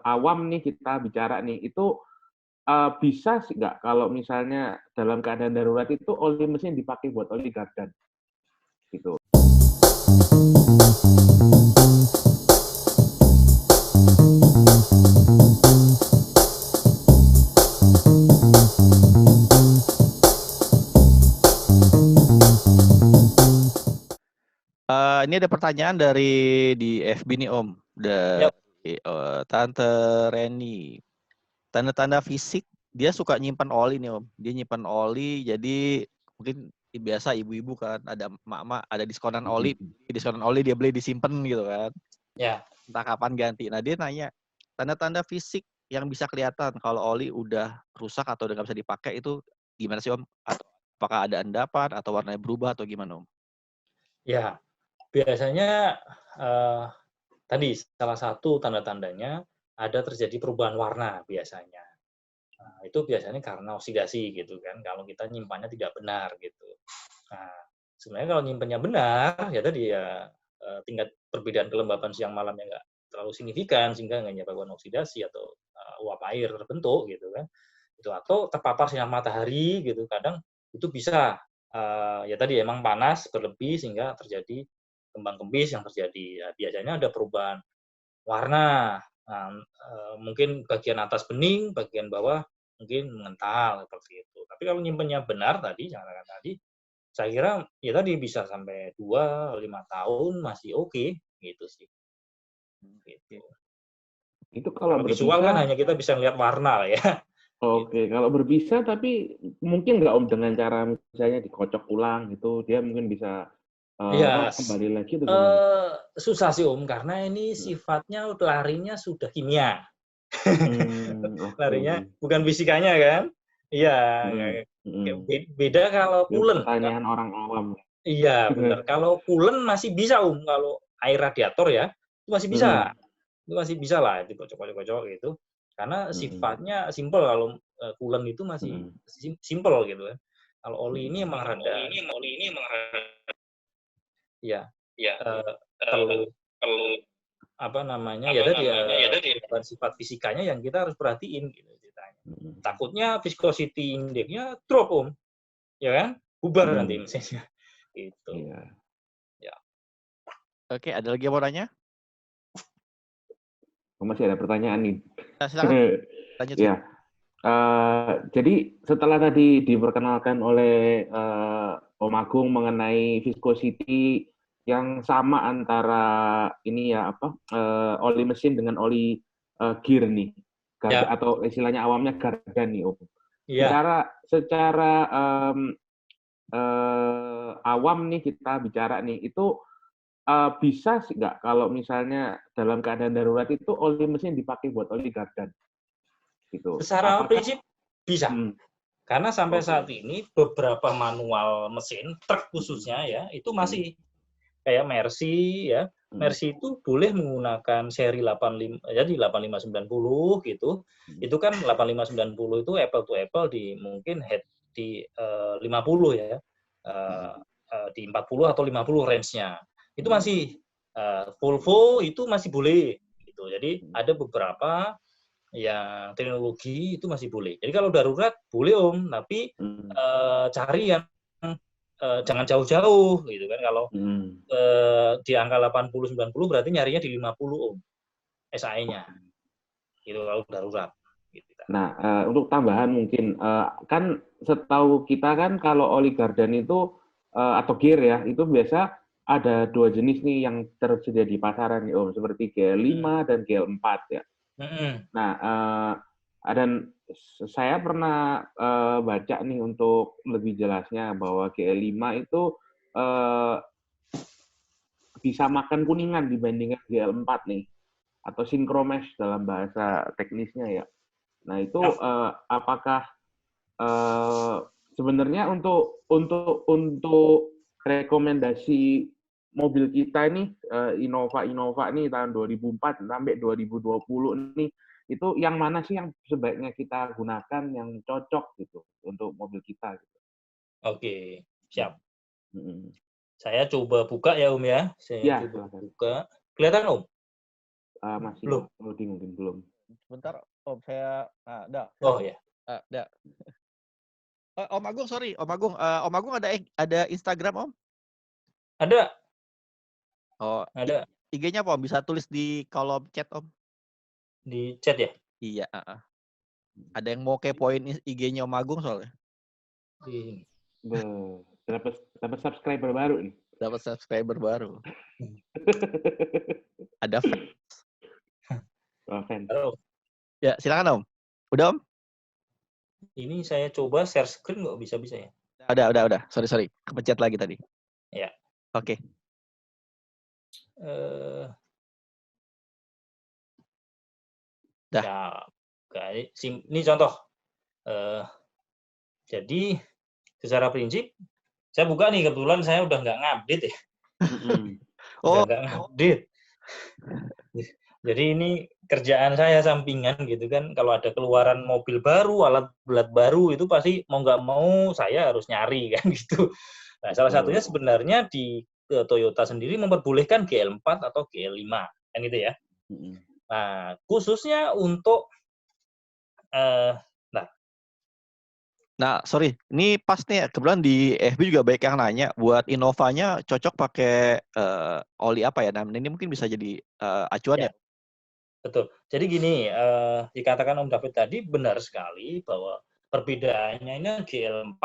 awam nih kita bicara nih, itu bisa sih nggak kalau misalnya dalam keadaan darurat itu oli mesin dipakai buat oli gardan, gitu? Ini ada pertanyaan dari di FB nih Om, Yap. dari Tante Reni. Tanda-tanda fisik dia suka nyimpan oli nih Om. Dia nyimpan oli, jadi mungkin biasa ibu-ibu kan ada emak-emak ada diskonan oli dia beli disimpan gitu kan. Ya. Entah kapan ganti. Nah dia nanya tanda-tanda fisik yang bisa kelihatan kalau oli udah rusak atau udah nggak bisa dipakai itu gimana sih Om? Atau apakah ada endapan atau warnanya berubah atau gimana Om? Ya, biasanya tadi salah satu tanda-tandanya ada terjadi perubahan warna biasanya. Nah, itu biasanya karena oksidasi gitu kan, kalau kita nyimpannya tidak benar gitu. Nah, sebenarnya kalau nyimpannya benar, ya tadi ya tingkat perbedaan kelembaban siang malamnya nggak terlalu signifikan sehingga nggak menyebabkan oksidasi atau uap air terbentuk gitu kan. Itu atau terpapar sinar matahari gitu, kadang itu bisa ya tadi emang panas berlebih sehingga terjadi kembang kempis yang terjadi. Ya, biasanya ada perubahan warna. Nah, mungkin bagian atas bening, bagian bawah mungkin mengental seperti itu. Tapi kalau nyimpennya benar tadi, yang katakan tadi, saya kira ya tadi bisa sampai 2-5 tahun masih oke, gitu sih. Gitu. Itu kalau Kalau visual kan berbisa, hanya kita bisa lihat warna lah ya. Gitu. oke, kalau berbisa tapi mungkin nggak Om dengan cara misalnya dikocok ulang gitu, dia mungkin bisa Iya, kembali lagi atau gimana? susah sih Om, karena ini sifatnya larinya sudah kimia. Oke, oke. Larinya bukan fisikanya kan? Iya, Mhm, mhm. beda kalau Itu pulen. pertanyaan orang awam. Iya, benar. Kalau pulen masih bisa kalau air radiator ya, itu masih bisa. Mhm, Itu masih bisa lah dikocok-kocok gitu. Karena mhm, sifatnya simpel kalau pulen itu masih mhm, simpel gitu kan. Kalau oli ini mhm. emang rada ya Ya, perlu perlu apa namanya, ya apa tadi namanya ya tadi perubahan sifat fisikanya yang kita harus perhatiin gitu ceritanya. Mhm, Takutnya viscosity index-nya drop, Om, ya kan? Bubar nanti mhm, mesinnya, gitu. iya. Ya. Oke, ada lagi yang mau nanya? Oh, masih ada pertanyaan nih. Silakan lanjut. Iya, jadi setelah tadi diperkenalkan oleh Om Agung mengenai viscosity yang sama antara ini ya apa oli mesin dengan oli gear nih, Ya, atau istilahnya awamnya gardan nih Om. iya. Secara awam nih kita bicara nih, itu bisa sih nggak kalau misalnya dalam keadaan darurat itu oli mesin dipakai buat oli gardan, gitu? Secara Apakah prinsip bisa. hmm, Karena sampai saat oke. ini beberapa manual mesin truk Mhm, khususnya ya, itu mhm, masih kayak Mercy ya. mhm, Mercy itu boleh menggunakan seri 85 jadi 8590 gitu. mhm, Itu kan 8590 itu apple to apple di mungkin head di 50 ya. mhm, Eh, di 40 atau 50 range-nya. Itu mhm, masih Volvo itu masih boleh gitu. Jadi mhm, ada beberapa yang teknologi itu masih boleh. Jadi kalau darurat boleh Om, tapi mhm, cari yang jangan jauh-jauh gitu kan. Kalau mhm. di angka 80-90 berarti nyarinya di 50 Om, SAE-nya. Oke. Gitu kalau darurat. Gitu. Nah, untuk tambahan mungkin, kan setahu kita kan kalau oli gardan itu, atau gear ya, itu biasa ada 2 jenis nih yang tersedia di pasaran nih Om, seperti Hmm. GL5 dan GL4 ya. Hmm. Nah, dan saya pernah baca nih untuk lebih jelasnya bahwa GL5 itu bisa makan kuningan dibandingkan GL4 nih, atau synchromess dalam bahasa teknisnya ya. Nah itu Ya. apakah eh, sebenarnya untuk rekomendasi mobil kita nih Innova nih tahun 2004 sampai 2020 nih itu yang mana sih yang sebaiknya kita gunakan yang cocok gitu untuk mobil kita gitu. Oke, siap. Mm-mm. Saya coba buka ya Om ya. Saya Ya, coba silakan. buka. Kelihatan Om? Masih Belum. loading mungkin belum. Bentar, Om, saya dah. Oh ya. Dah. Om Agung, sorry, Om Agung. Om Agung ada Instagram, Om? Ada. Oh, Ada IG-nya apa, Om? Bisa tulis di kolom chat, Om. di chat ya? Iya, Ada yang mau kepoin IG-nya Om Agung soalnya. Di Dapat subscriber baru nih. Dapat subscriber baru. Ada Fans. Halo. Ya, silakan, Om. Udah, Om? Ini saya coba share screen nggak bisa-bisa ya? Udah. Sorry. Kepencet lagi tadi. Ya. Oke. Dah. Ya, ini contoh. Jadi secara prinsip saya buka nih, kebetulan saya udah nggak ngupdate ya. Nggak ngupdate. Jadi ini kerjaan saya sampingan gitu kan. Kalau ada keluaran mobil baru, alat berat baru, itu pasti mau nggak mau saya harus nyari kan gitu. Nah, salah satunya sebenarnya di Toyota sendiri memperbolehkan GL4 atau GL5 kan gitu ya. Nah, khususnya untuk sorry, ini pas nih, kebetulan di FB juga banyak yang nanya, buat Innovanya cocok pakai oli apa ya? Nah, ini mungkin bisa jadi acuan ya? Betul. Jadi gini, dikatakan Om David tadi benar sekali bahwa perbedaannya ini GL4,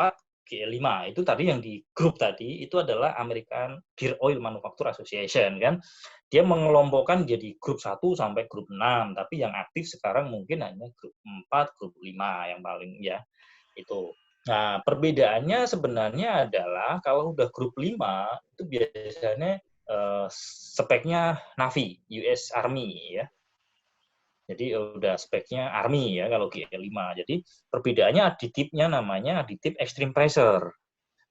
GL5 itu tadi yang di grup tadi itu adalah American Gear Oil Manufacturer Association kan. Dia mengelompokkan jadi grup 1 sampai grup 6, tapi yang aktif sekarang mungkin hanya grup 4, grup 5 yang paling ya. Itu. Nah, perbedaannya sebenarnya adalah kalau udah grup 5 itu biasanya speknya Navy, US Army ya. Jadi udah speknya Army ya kalau GL5. Jadi perbedaannya aditipnya namanya aditip extreme pressure.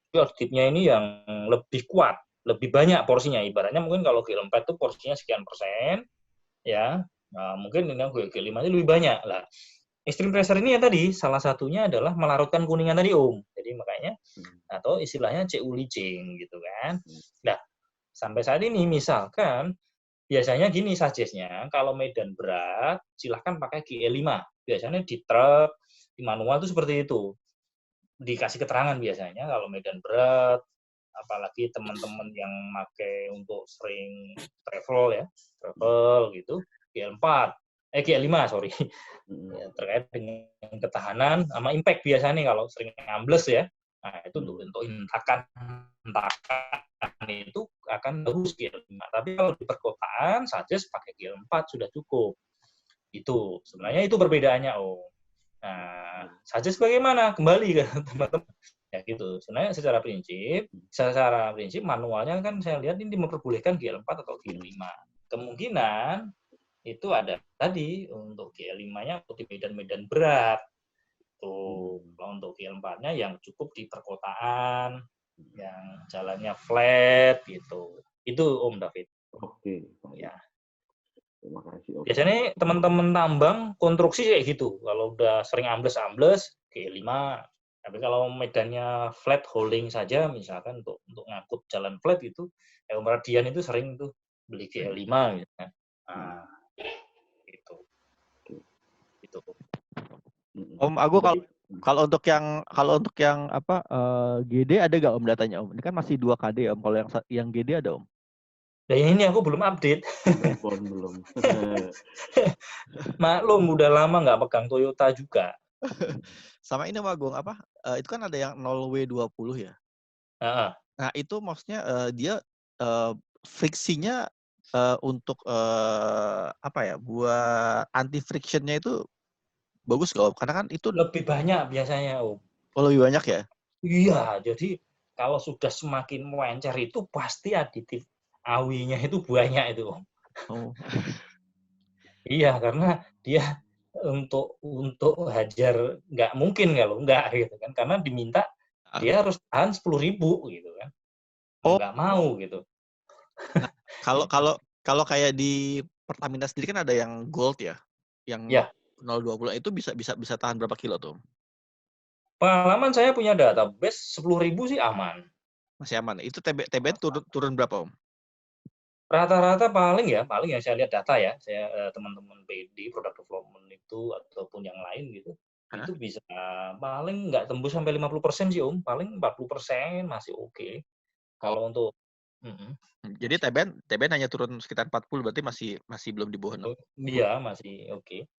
Itu aditipnya ini yang lebih kuat, lebih banyak porsinya. Ibaratnya mungkin kalau GL4 itu porsinya sekian persen, ya. Nah, mungkin ini GL5 ini lebih banyak lah. Extreme pressure ini yang tadi salah satunya adalah melarutkan kuningan tadi, Om. Jadi makanya atau istilahnya CU leaching gitu kan. Nah, sampai saat ini misalkan biasanya gini suggest-nya, kalau medan berat, silahkan pakai GL5. Biasanya di truk, di manual itu seperti itu. Dikasih keterangan biasanya kalau medan berat, apalagi teman-teman yang pakai untuk sering travel gitu, GL5, sorry. Ya, terkait dengan ketahanan sama impact biasanya kalau sering ambles ya. Nah, itu untuk hentakan itu akan bagus GL5. Tapi kalau di perkotaan saja pakai GL4 sudah cukup. Itu sebenarnya itu perbedaannya, Om. Nah, saja bagaimana? Kembali ke teman-teman. Ya gitu. Sebenarnya secara prinsip manualnya kan saya lihat ini memperbolehkan GL4 atau GL5. Kemungkinan itu ada tadi untuk GL5-nya untuk di medan-medan berat. Tuh, kalau untuk GL4-nya yang cukup di perkotaan, yang jalannya flat gitu. Itu Om David. Oke. Ya. Terima kasih. Biasanya teman-teman tambang konstruksi kayak gitu. Kalau udah sering ambles G5. Tapi kalau medannya flat holding saja, misalkan untuk ngangkut jalan flat itu, Om Radian itu sering tuh beli G5 gitu kan. Nah, itu. Om Agung, kalau untuk yang apa GD ada nggak Om datanya, Om? Ini kan masih 2 KD, Om. Kalau yang GD ada, Om? Nah, ini aku belum update. Belum. Maklum udah lama nggak pegang Toyota juga. Sama ini Om Agung, apa? Itu kan ada yang 0W20 ya. Nah, itu maksudnya dia friksinya untuk apa ya? Buat anti frictionnya itu bagus nggak, Om? Karena kan itu lebih banyak biasanya, Om. Oh, lebih banyak ya? Iya, jadi kalau sudah semakin mencer itu pasti aditif AW-nya itu banyak itu, Om. Oh. Iya, karena dia untuk hajar nggak mungkin kalau nggak gitu kan, karena diminta dia harus tahan 10.000 gitu kan. Nggak mau gitu. Nah, kalau kayak di Pertamina sendiri kan ada yang Gold ya, yang 020 itu bisa tahan berapa kilo tuh? Pengalaman saya punya database 10.000 sih aman. Masih aman. Itu TBN turun berapa, Om? Rata-rata paling yang saya lihat data ya, saya teman-teman PD, product development itu ataupun yang lain gitu, Hah? itu bisa paling nggak tembus sampai 50% sih Om, paling 40% masih oke. Kalau untuk Jadi TBN hanya turun sekitar 40, berarti masih belum di bawah 60. iya masih oke.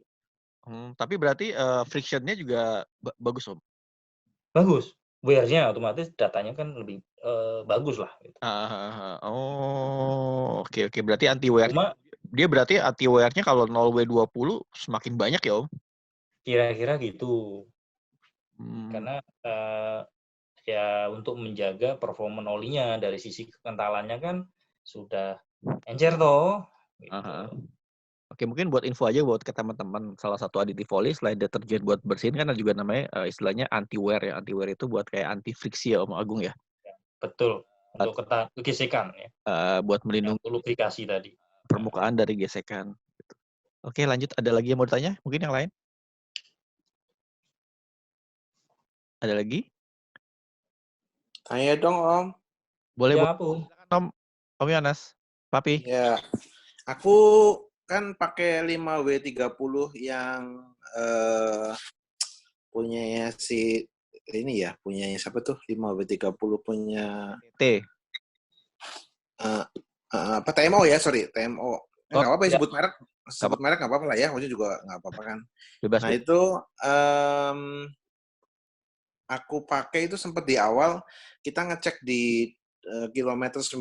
Tapi berarti friction-nya juga bagus, Om. Bagus, wear-nya otomatis datanya kan lebih bagus lah. Gitu. Oh, oke. Berarti anti-wear. Cuma Dia berarti anti-wear-nya kalau 0W20 semakin banyak ya, Om? kira-kira gitu. Hmm. Karena ya untuk menjaga performa olinya dari sisi kekentalannya kan sudah encer toh. Gitu. Oke, mungkin buat info aja buat ke teman-teman, salah satu aditif oli selain deterjen buat bersihin kan ada juga namanya istilahnya anti-wear ya. Anti-wear itu buat kayak anti friksi ya, Om Agung ya. Betul. Untuk gesekan ya. Buat melindungi lubrikasi tadi. Permukaan dari gesekan. Oke, lanjut. Ada lagi yang mau ditanya? Mungkin yang lain? Ada lagi? Tanya dong, Om. Boleh, ya, Bu. Silakan, Om Yohanes. Papi. Ya, aku kan pakai 5W30 yang punyanya si ini ya, punyanya siapa tuh? 5W30 punya T. apa TMO ya, sorry, TMO. Nggak apa-apa ya, ya. sebut merek nggak apa-apa lah ya, maksudnya juga nggak apa-apa kan. Bebas. Nah itu aku pakai itu sempat di awal kita ngecek di kilometer 9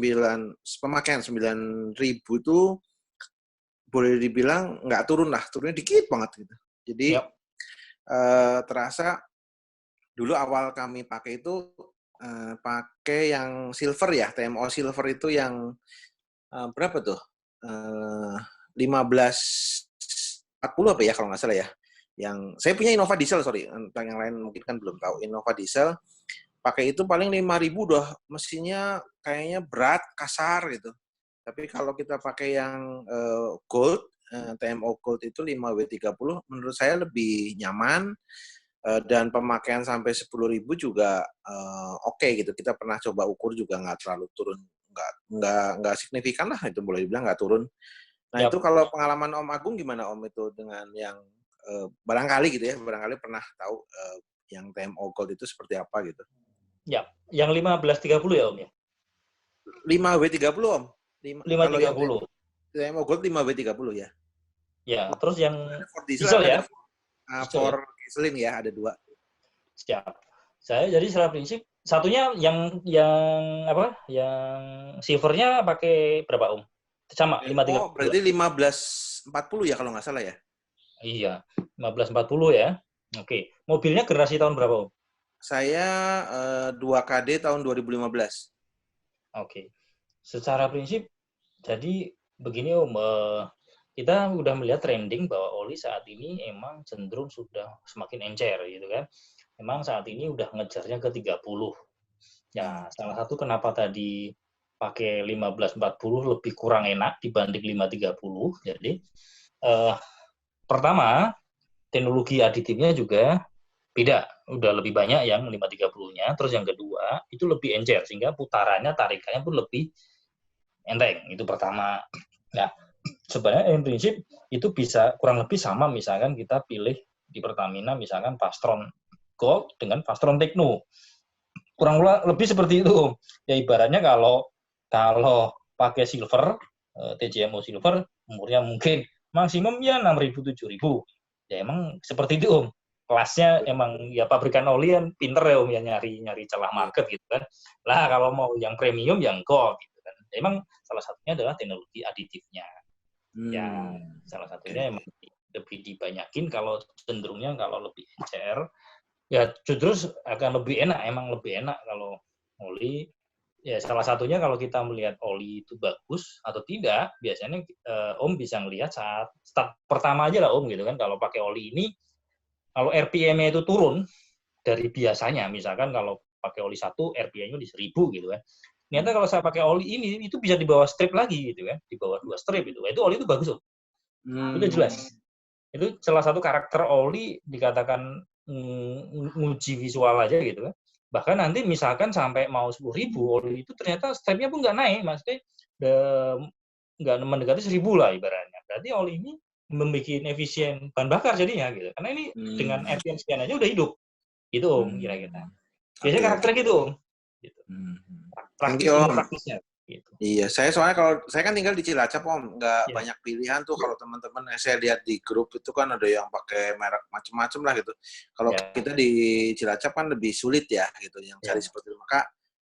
pemakaian 9.000 itu boleh dibilang nggak turun lah, turunnya dikit banget gitu. Jadi terasa dulu awal kami pakai itu pakai yang silver ya, TMO silver itu yang berapa tuh? 1540 apa ya kalau nggak salah ya. Yang saya punya Innova Diesel, sorry, yang lain mungkin kan belum tahu. Innova Diesel pakai itu paling 5.000 udah mesinnya kayaknya berat, kasar gitu. Tapi kalau kita pakai yang Gold, TMO Gold itu 5W30 menurut saya lebih nyaman dan pemakaian sampai 10.000 juga oke gitu. Kita pernah coba ukur juga nggak terlalu turun, nggak signifikan lah, itu boleh dibilang nggak turun. Nah itu kalau pengalaman Om Agung gimana Om itu dengan yang barangkali gitu ya, barangkali pernah tahu yang TMO Gold itu seperti apa gitu? Ya, yang 1530 ya Om ya? 5W30 Om. 530. TMO Gold 5W30 ya? Ya, terus yang diesel ya? For gasoline ya, ada 2. Siap. Saya jadi secara prinsip satunya yang apa? Yang silvernya pakai berapa Om? Sama 530. Oh, berarti 1540 ya kalau nggak salah ya? Iya, 1540 ya. Oke. Mobilnya generasi tahun berapa Om? Saya 2KD tahun 2015. Oke. Secara prinsip jadi begini Om, kita udah melihat trending bahwa oli saat ini emang cenderung sudah semakin encer gitu kan. Memang saat ini udah ngejarnya ke 30. Ya, salah satu kenapa tadi pakai 1540 lebih kurang enak dibanding 530. Jadi pertama, teknologi aditifnya juga beda, udah lebih banyak yang 530-nya. Terus yang kedua, itu lebih encer sehingga putarannya, tarikannya pun lebih enteng. Itu pertama. Nah, sebenarnya yang prinsip itu bisa kurang lebih sama misalkan kita pilih di Pertamina misalkan Fastron Gold dengan Fastron Techno. Kurang lebih seperti itu. Ya ibaratnya kalau pakai silver, TJMO silver, umurnya mungkin maksimum ya 6.000 7.000. Ya emang seperti itu Om. Kelasnya emang ya pabrikan oli kan pinter ya Om ya nyari celah market gitu kan. Lah kalau mau yang premium yang gold gitu kan. Emang salah satunya adalah teknologi aditifnya. Ya, salah satunya emang lebih dibanyakin kalau cenderungnya kalau lebih encer, ya justru akan lebih enak, emang lebih enak kalau oli. Ya salah satunya kalau kita melihat oli itu bagus atau tidak, biasanya Om bisa melihat saat start pertama aja lah Om gitu kan. Kalau pakai oli ini, kalau RPM-nya itu turun dari biasanya, misalkan kalau pakai oli 1 RPM-nya di 1.000 gitu kan. Ternyata kalau saya pakai oli ini, itu bisa di bawah strip lagi gitu kan, di bawah 2 strip itu. Itu oli itu bagus Om. Itu jelas. Itu salah satu karakter oli dikatakan nguji visual aja gitu kan. Bahkan nanti misalkan sampai mau 10.000 oli itu ternyata stripnya pun nggak naik, maksudnya nggak mendekati 1.000 lah ibaratnya. Berarti oli ini membuat efisien bahan bakar jadinya gitu. Karena ini dengan RPM sekian aja udah hidup. Gitu Om kira-kira. Biasanya karakternya gitu Om. Gitu. Thank you, Om. Praktisnya. Gitu. Iya, saya soalnya kalau saya kan tinggal di Cilacap Om, nggak banyak pilihan tuh. Kalau teman-teman saya lihat di grup itu kan ada yang pakai merek macam-macam lah gitu. Kalau kita di Cilacap kan lebih sulit ya gitu, yang cari seperti itu. Maka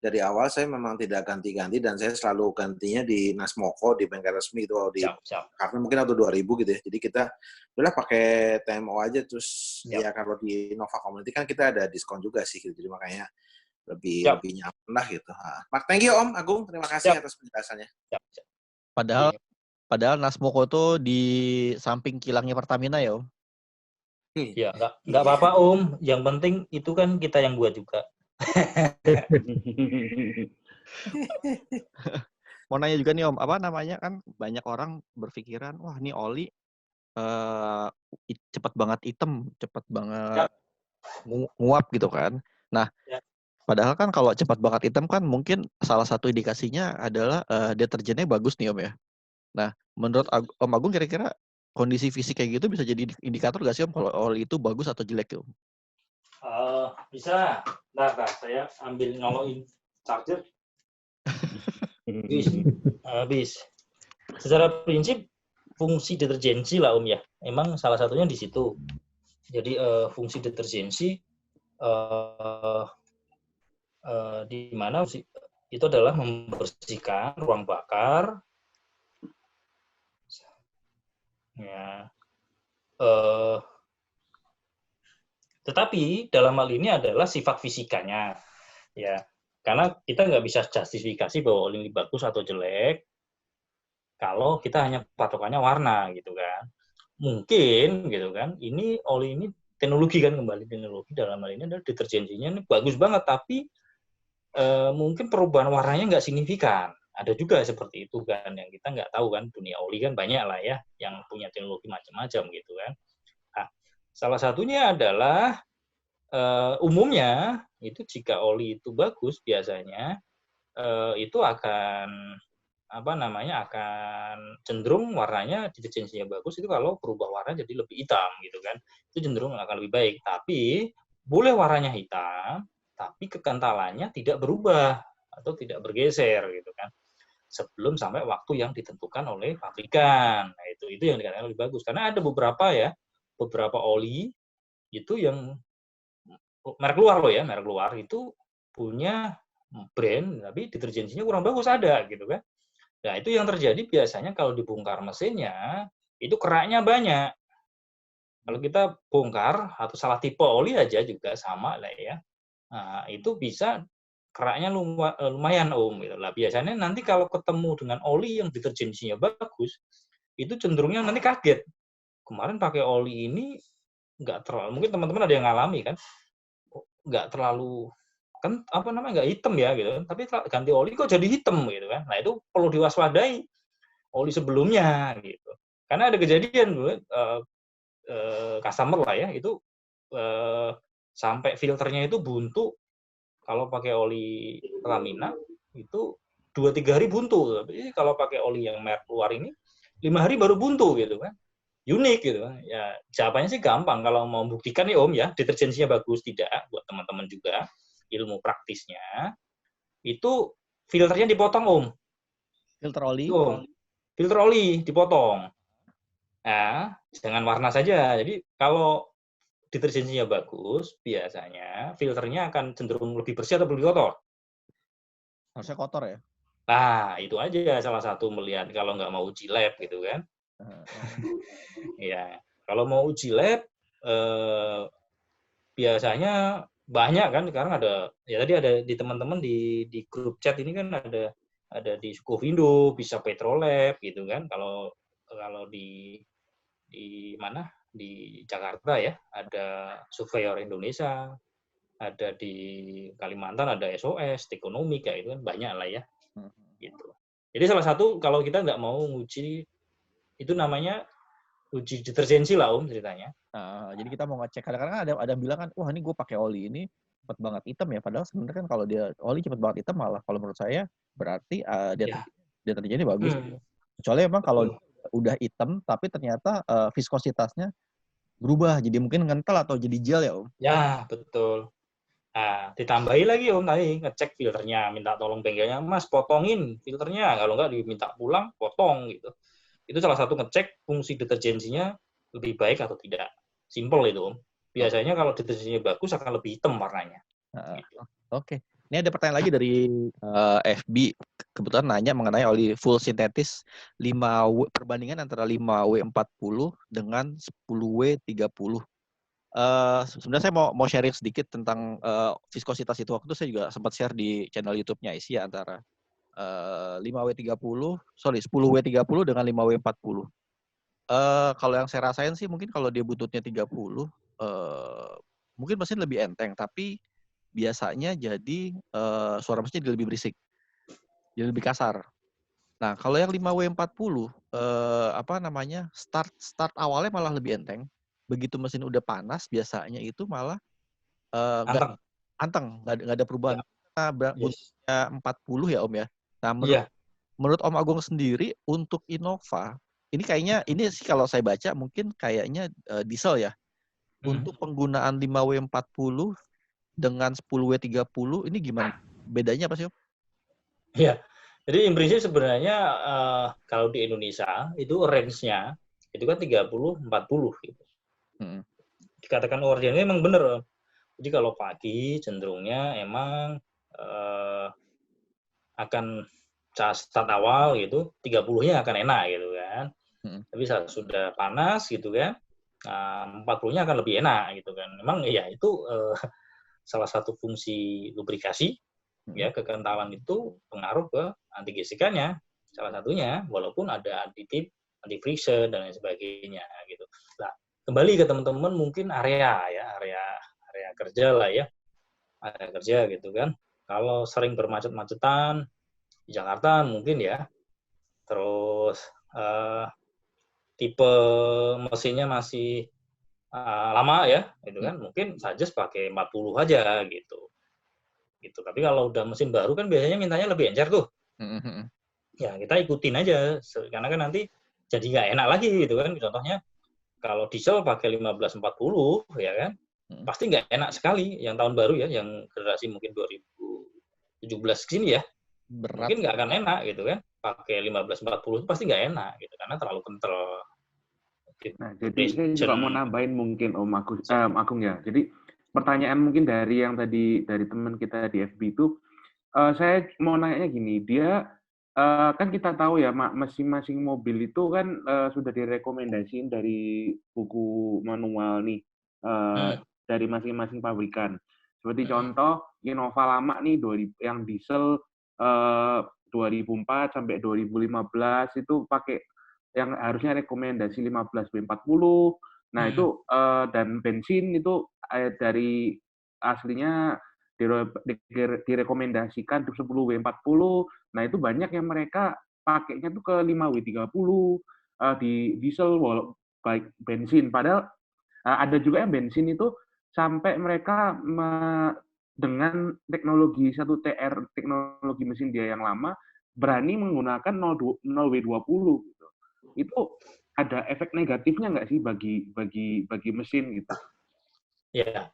dari awal saya memang tidak ganti-ganti dan saya selalu gantinya di Nasmoko, di bengkel resmi itu di karena mungkin atau 2.000 gitu ya. Jadi kita udah pakai TMO aja terus ya kalau di Nova Community kan kita ada diskon juga sih gitu. Jadi makanya lebih nyaman lah gitu. Mark, thank you Om Agung, terima kasih atas penjelasannya. Padahal Nasmoko tuh di samping kilangnya Pertamina ya Om. Ya nggak apa-apa Om, yang penting itu kan kita yang buat juga. Mau nanya juga nih Om, apa namanya kan banyak orang berpikiran, wah ini oli cepet banget hitam, cepet banget nguap gitu kan. Nah, padahal kan kalau cepat banget hitam kan mungkin salah satu indikasinya adalah deterjennya bagus nih Om ya. Nah, menurut Om Agung kira-kira kondisi fisik kayak gitu bisa jadi indikator nggak sih Om kalau oli itu bagus atau jelek Om? Bisa. Nah, saya ambil nyolokin charger. Habis. Secara prinsip fungsi deterjensi lah Om ya. Emang salah satunya di situ. Jadi fungsi deterjensi di mana itu adalah membersihkan ruang bakar, ya. Tetapi dalam hal ini adalah sifat fisikanya, ya. Karena kita nggak bisa justifikasi bahwa oli ini bagus atau jelek kalau kita hanya patokannya warna, gitu kan. Mungkin, gitu kan. Ini oli ini teknologi kan, kembali teknologi dalam hal ini adalah deterjensinya ini bagus banget, tapi mungkin perubahan warnanya nggak signifikan. Ada juga seperti itu kan, yang kita nggak tahu kan, dunia oli kan banyak lah ya, yang punya teknologi macam-macam gitu kan. Nah, salah satunya adalah umumnya itu jika oli itu bagus biasanya itu akan akan cenderung warnanya deterjensinya bagus itu kalau berubah warna jadi lebih hitam gitu kan, itu cenderung akan lebih baik. Tapi boleh warnanya hitam tapi kekentalannya tidak berubah atau tidak bergeser gitu kan sebelum sampai waktu yang ditentukan oleh pabrikan. Nah, itu yang dikatakan lebih bagus karena ada beberapa oli itu yang merek luar itu punya brand tapi deterjensinya kurang bagus ada gitu kan. Nah, itu yang terjadi biasanya kalau dibongkar mesinnya itu keraknya banyak. Kalau kita bongkar atau salah tipe oli aja juga sama lah ya. Nah, itu bisa keraknya lumayan Om gitu lah. Biasanya nanti kalau ketemu dengan oli yang deterjensinya bagus, itu cenderungnya nanti kaget. Kemarin pakai oli ini nggak terlalu, mungkin teman-teman ada yang ngalami kan, nggak terlalu kan nggak hitam ya gitu, tapi ganti oli kok jadi hitam gitu kan. Nah, itu perlu diwaspadai oli sebelumnya gitu. Karena ada kejadian customer lah ya, itu sampai filternya itu buntu. Kalau pakai oli Pertamina itu 2-3 hari buntu. Tapi kalau pakai oli yang merek luar ini 5 hari baru buntu gitu kan. Unik gitu kan. Ya, jawabannya sih gampang kalau mau buktikan nih Om ya, deterjensinya bagus tidak buat teman-teman juga ilmu praktisnya. Itu filternya dipotong Om. Filter oli? Filter oli dipotong. Nah, dengan warna saja. Jadi kalau deterjensinya bagus, biasanya filternya akan cenderung lebih bersih atau lebih kotor? Harusnya kotor ya? Nah, itu aja salah satu melihat kalau nggak mau uji lab gitu kan. Ya, kalau mau uji lab, biasanya banyak kan sekarang ada, ya tadi ada di teman-teman di grup chat ini kan ada di Sukovindo, bisa Petrolab gitu kan. Kalau di mana? Di Jakarta ya, ada Surveyor Indonesia, ada di Kalimantan ada SOS, Ekonomi kayak itu kan banyak lah ya. Gitu. Jadi salah satu kalau kita nggak mau nguji itu namanya uji deterjensi lah Om ceritanya. Jadi kita mau ngecek, kadang-kadang ada bilang kan, wah ini gue pakai oli ini cepet banget hitam ya, padahal sebenarnya kan kalau dia oli cepet banget hitam malah kalau menurut saya berarti deterjennya bagus. Kecuali emang kalau udah hitam tapi ternyata viskositasnya berubah jadi mungkin ngentel atau jadi gel ya Om. Ya, betul. Nah, ditambahi lagi Om tadi, ngecek filternya, minta tolong bengkelnya, Mas potongin filternya, kalau nggak diminta pulang, potong gitu. Itu salah satu ngecek fungsi deterjensinya lebih baik atau tidak. Simple itu Om. Biasanya kalau deterjensinya bagus akan lebih hitam warnanya. Gitu. Oke. Ini ada pertanyaan lagi dari FB. Kebetulan nanya mengenai oli full sintetis 5W, perbandingan antara 5W40 dengan 10W30. Sebenarnya saya mau sharing sedikit tentang viskositas itu. Waktu itu saya juga sempat share di channel YouTube-nya isi antara 10W30 dengan 5W40. Kalau yang saya rasain sih mungkin kalau dia bututnya 30, mungkin mesin lebih enteng, tapi biasanya jadi suara mesin jadi lebih berisik, jadi lebih kasar. Nah, kalau yang 5W40, start awalnya malah lebih enteng. Begitu mesin udah panas, biasanya itu malah anteng, nggak ada perubahan. Nah, bututnya 40 ya Om ya. Nah, menurut Om Agung sendiri untuk Innova, ini sih kalau saya baca mungkin kayaknya diesel ya. Untuk penggunaan 5W40 dengan 10W30 ini gimana? Bedanya apa sih Om? Iya. Jadi in prinsip sebenarnya kalau di Indonesia itu range-nya itu kan 30-40 gitu. Dikatakan originalnya memang benar. Jadi kalau pagi cenderungnya emang akan start awal gitu 30-nya akan enak gitu kan. Tapi saat sudah panas gitu kan, 40-nya akan lebih enak gitu kan. Memang ya itu salah satu fungsi lubrikasi. Ya, kekentalan itu pengaruh ke anti-gesekannya salah satunya, walaupun ada additif, anti-friction dan lain sebagainya gitu. Nah, kembali ke teman-teman mungkin area kerja lah ya, area kerja gitu kan. Kalau sering bermacet-macetan di Jakarta mungkin ya, terus tipe mesinnya masih lama ya, gitu kan, mungkin saja pakai 40 aja gitu. Tapi kalau udah mesin baru kan biasanya mintanya lebih encer tuh. Ya kita ikutin aja, karena kan nanti jadi nggak enak lagi gitu kan. Contohnya kalau diesel pakai 1540 ya kan, pasti nggak enak sekali. Yang tahun baru ya, yang generasi mungkin 2017 kesini ya, berat. Mungkin nggak akan enak gitu kan. Pakai 1540 pasti nggak enak gitu, karena terlalu kental. Nah, jadi saya juga mau nambahin mungkin Om Agung ya. Jadi pertanyaan mungkin dari yang tadi dari teman kita di FB itu, saya mau nanya gini, dia kan kita tahu ya masing-masing mobil itu kan sudah direkomendasiin dari buku manual nih dari masing-masing pabrikan. Seperti contoh Innova lama nih yang diesel 2004 sampai 2015 itu pakai yang harusnya rekomendasi 15W40. Nah, itu dan bensin itu dari aslinya direkomendasikan 10W40. Nah, itu banyak yang mereka pakainya tuh ke 5W30 di diesel baik bensin. Padahal ada juga yang bensin itu sampai mereka dengan teknologi 1TR, teknologi mesin dia yang lama, berani menggunakan 0W20 gitu. Itu ada efek negatifnya nggak sih bagi mesin gitu? Ya.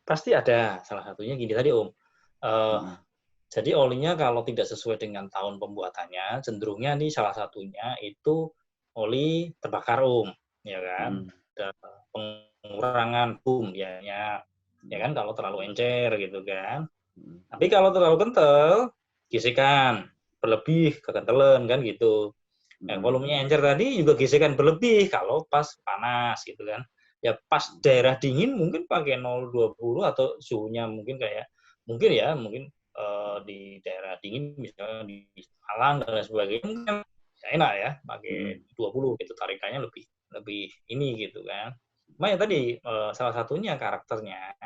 Pasti ada. Salah satunya gini tadi Om. Jadi olinya kalau tidak sesuai dengan tahun pembuatannya, cenderungnya nih salah satunya itu oli terbakar Om, ya kan? Dan pengurangan boom ya kan kalau terlalu encer gitu kan. Tapi kalau terlalu kental, gesekan berlebih, kekentalan kan gitu. Volumenya encer tadi juga gesekan berlebih kalau pas panas gitu kan. Ya pas daerah dingin mungkin pakai 020 atau suhunya mungkin di daerah dingin misalnya di Malang dan sebagainya mungkin enak ya pakai 20 gitu, tarikannya lebih ini gitu kan. Cuma ya tadi salah satunya karakternya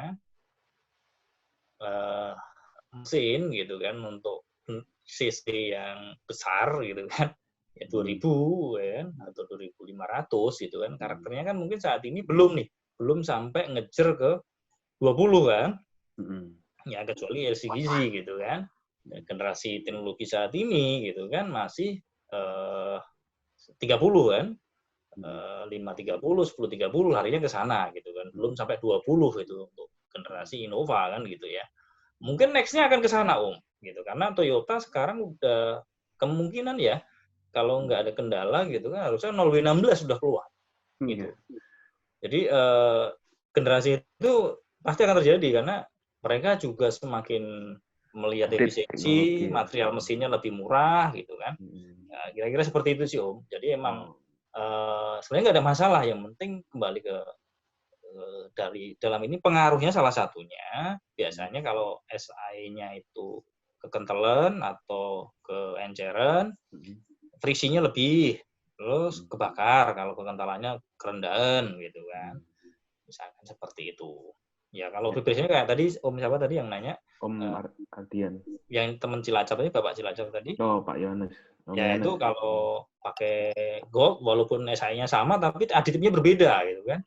mesin gitu kan, untuk cc yang besar gitu kan, ya 2000 kan atau 2500 gitu kan, karakternya kan mungkin saat ini belum sampai ngejar ke 20 kan. Ya kecuali LCGC gitu kan. generasi teknologi saat ini gitu kan masih 30 kan. 5.30, 10.30 harinya ke sana gitu kan. Belum sampai 20 itu untuk generasi Innova kan gitu ya. Mungkin next-nya akan ke sana Om gitu. Karena Toyota sekarang udah kemungkinan ya kalau nggak ada kendala gitu kan harusnya 0W16 sudah keluar gitu. Jadi generasi itu pasti akan terjadi karena mereka juga semakin melihat efisiensi, material mesinnya lebih murah gitu kan. Nah, kira-kira seperti itu sih Om. Jadi emang sebenarnya nggak ada masalah. Yang penting kembali ke dari dalam ini pengaruhnya salah satunya biasanya kalau SI-nya itu kekentalan atau keenceran, friksinya lebih, terus kebakar kalau kekentalannya kerendahan gitu kan. Misalkan seperti itu. Ya kalau vibrasinya kayak tadi Om siapa tadi yang nanya? Om Ardian. Yang teman Cilacap tadi, Bapak Cilacap tadi. Oh, Pak Yohanes. Ya itu kalau pakai Gold walaupun SI-nya sama tapi aditifnya berbeda gitu kan.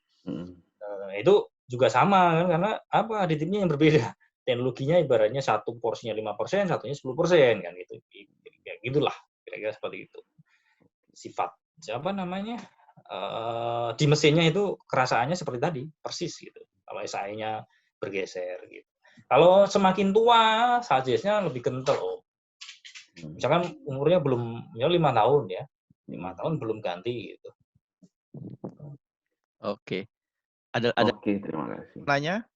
Itu juga sama kan karena apa aditifnya yang berbeda. Teknologinya ibaratnya satu porsinya 5%, satunya 10% kan gitu. Ya gitulah kira-kira seperti itu. Sifat siapa namanya? Di mesinnya itu kerasaannya seperti tadi, persis gitu. Kalau SI-nya bergeser gitu. Kalau semakin tua, suggest-nya lebih kental. Misalkan umurnya belum ya 5 tahun ya. 5 tahun belum ganti gitu. Oke. Ada Oke, terima kasih. nanya?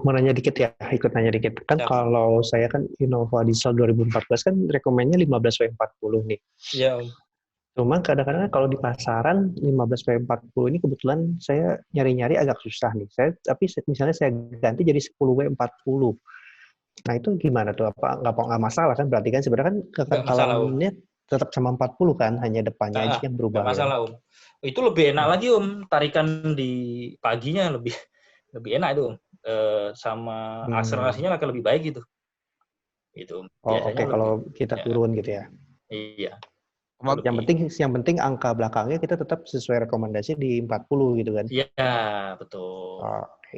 Mau nanya dikit ya, ikut nanya dikit. Kan kalau saya kan Innova Diesel 2014 kan rekomennya 15W40 nih. Iya, Om. Cuma kadang-kadang kalau di pasaran 15W40 ini kebetulan saya nyari-nyari agak susah nih. Tapi misalnya saya ganti jadi 10W40. Nah itu gimana tuh? Apa nggak masalah kan? Berarti kan sebenarnya kan kekentalannya tetap sama 40 kan? Hanya depannya aja yang berubah. Nggak masalah Om. Itu lebih enak lagi Om. Tarikan di paginya lebih enak itu Om. Sama akselerasinya akan lebih baik gitu. Itu. Oh oke, kalau kita turun gitu ya. Iya. Yang penting angka belakangnya kita tetap sesuai rekomendasi di 40 gitu kan? Iya, betul.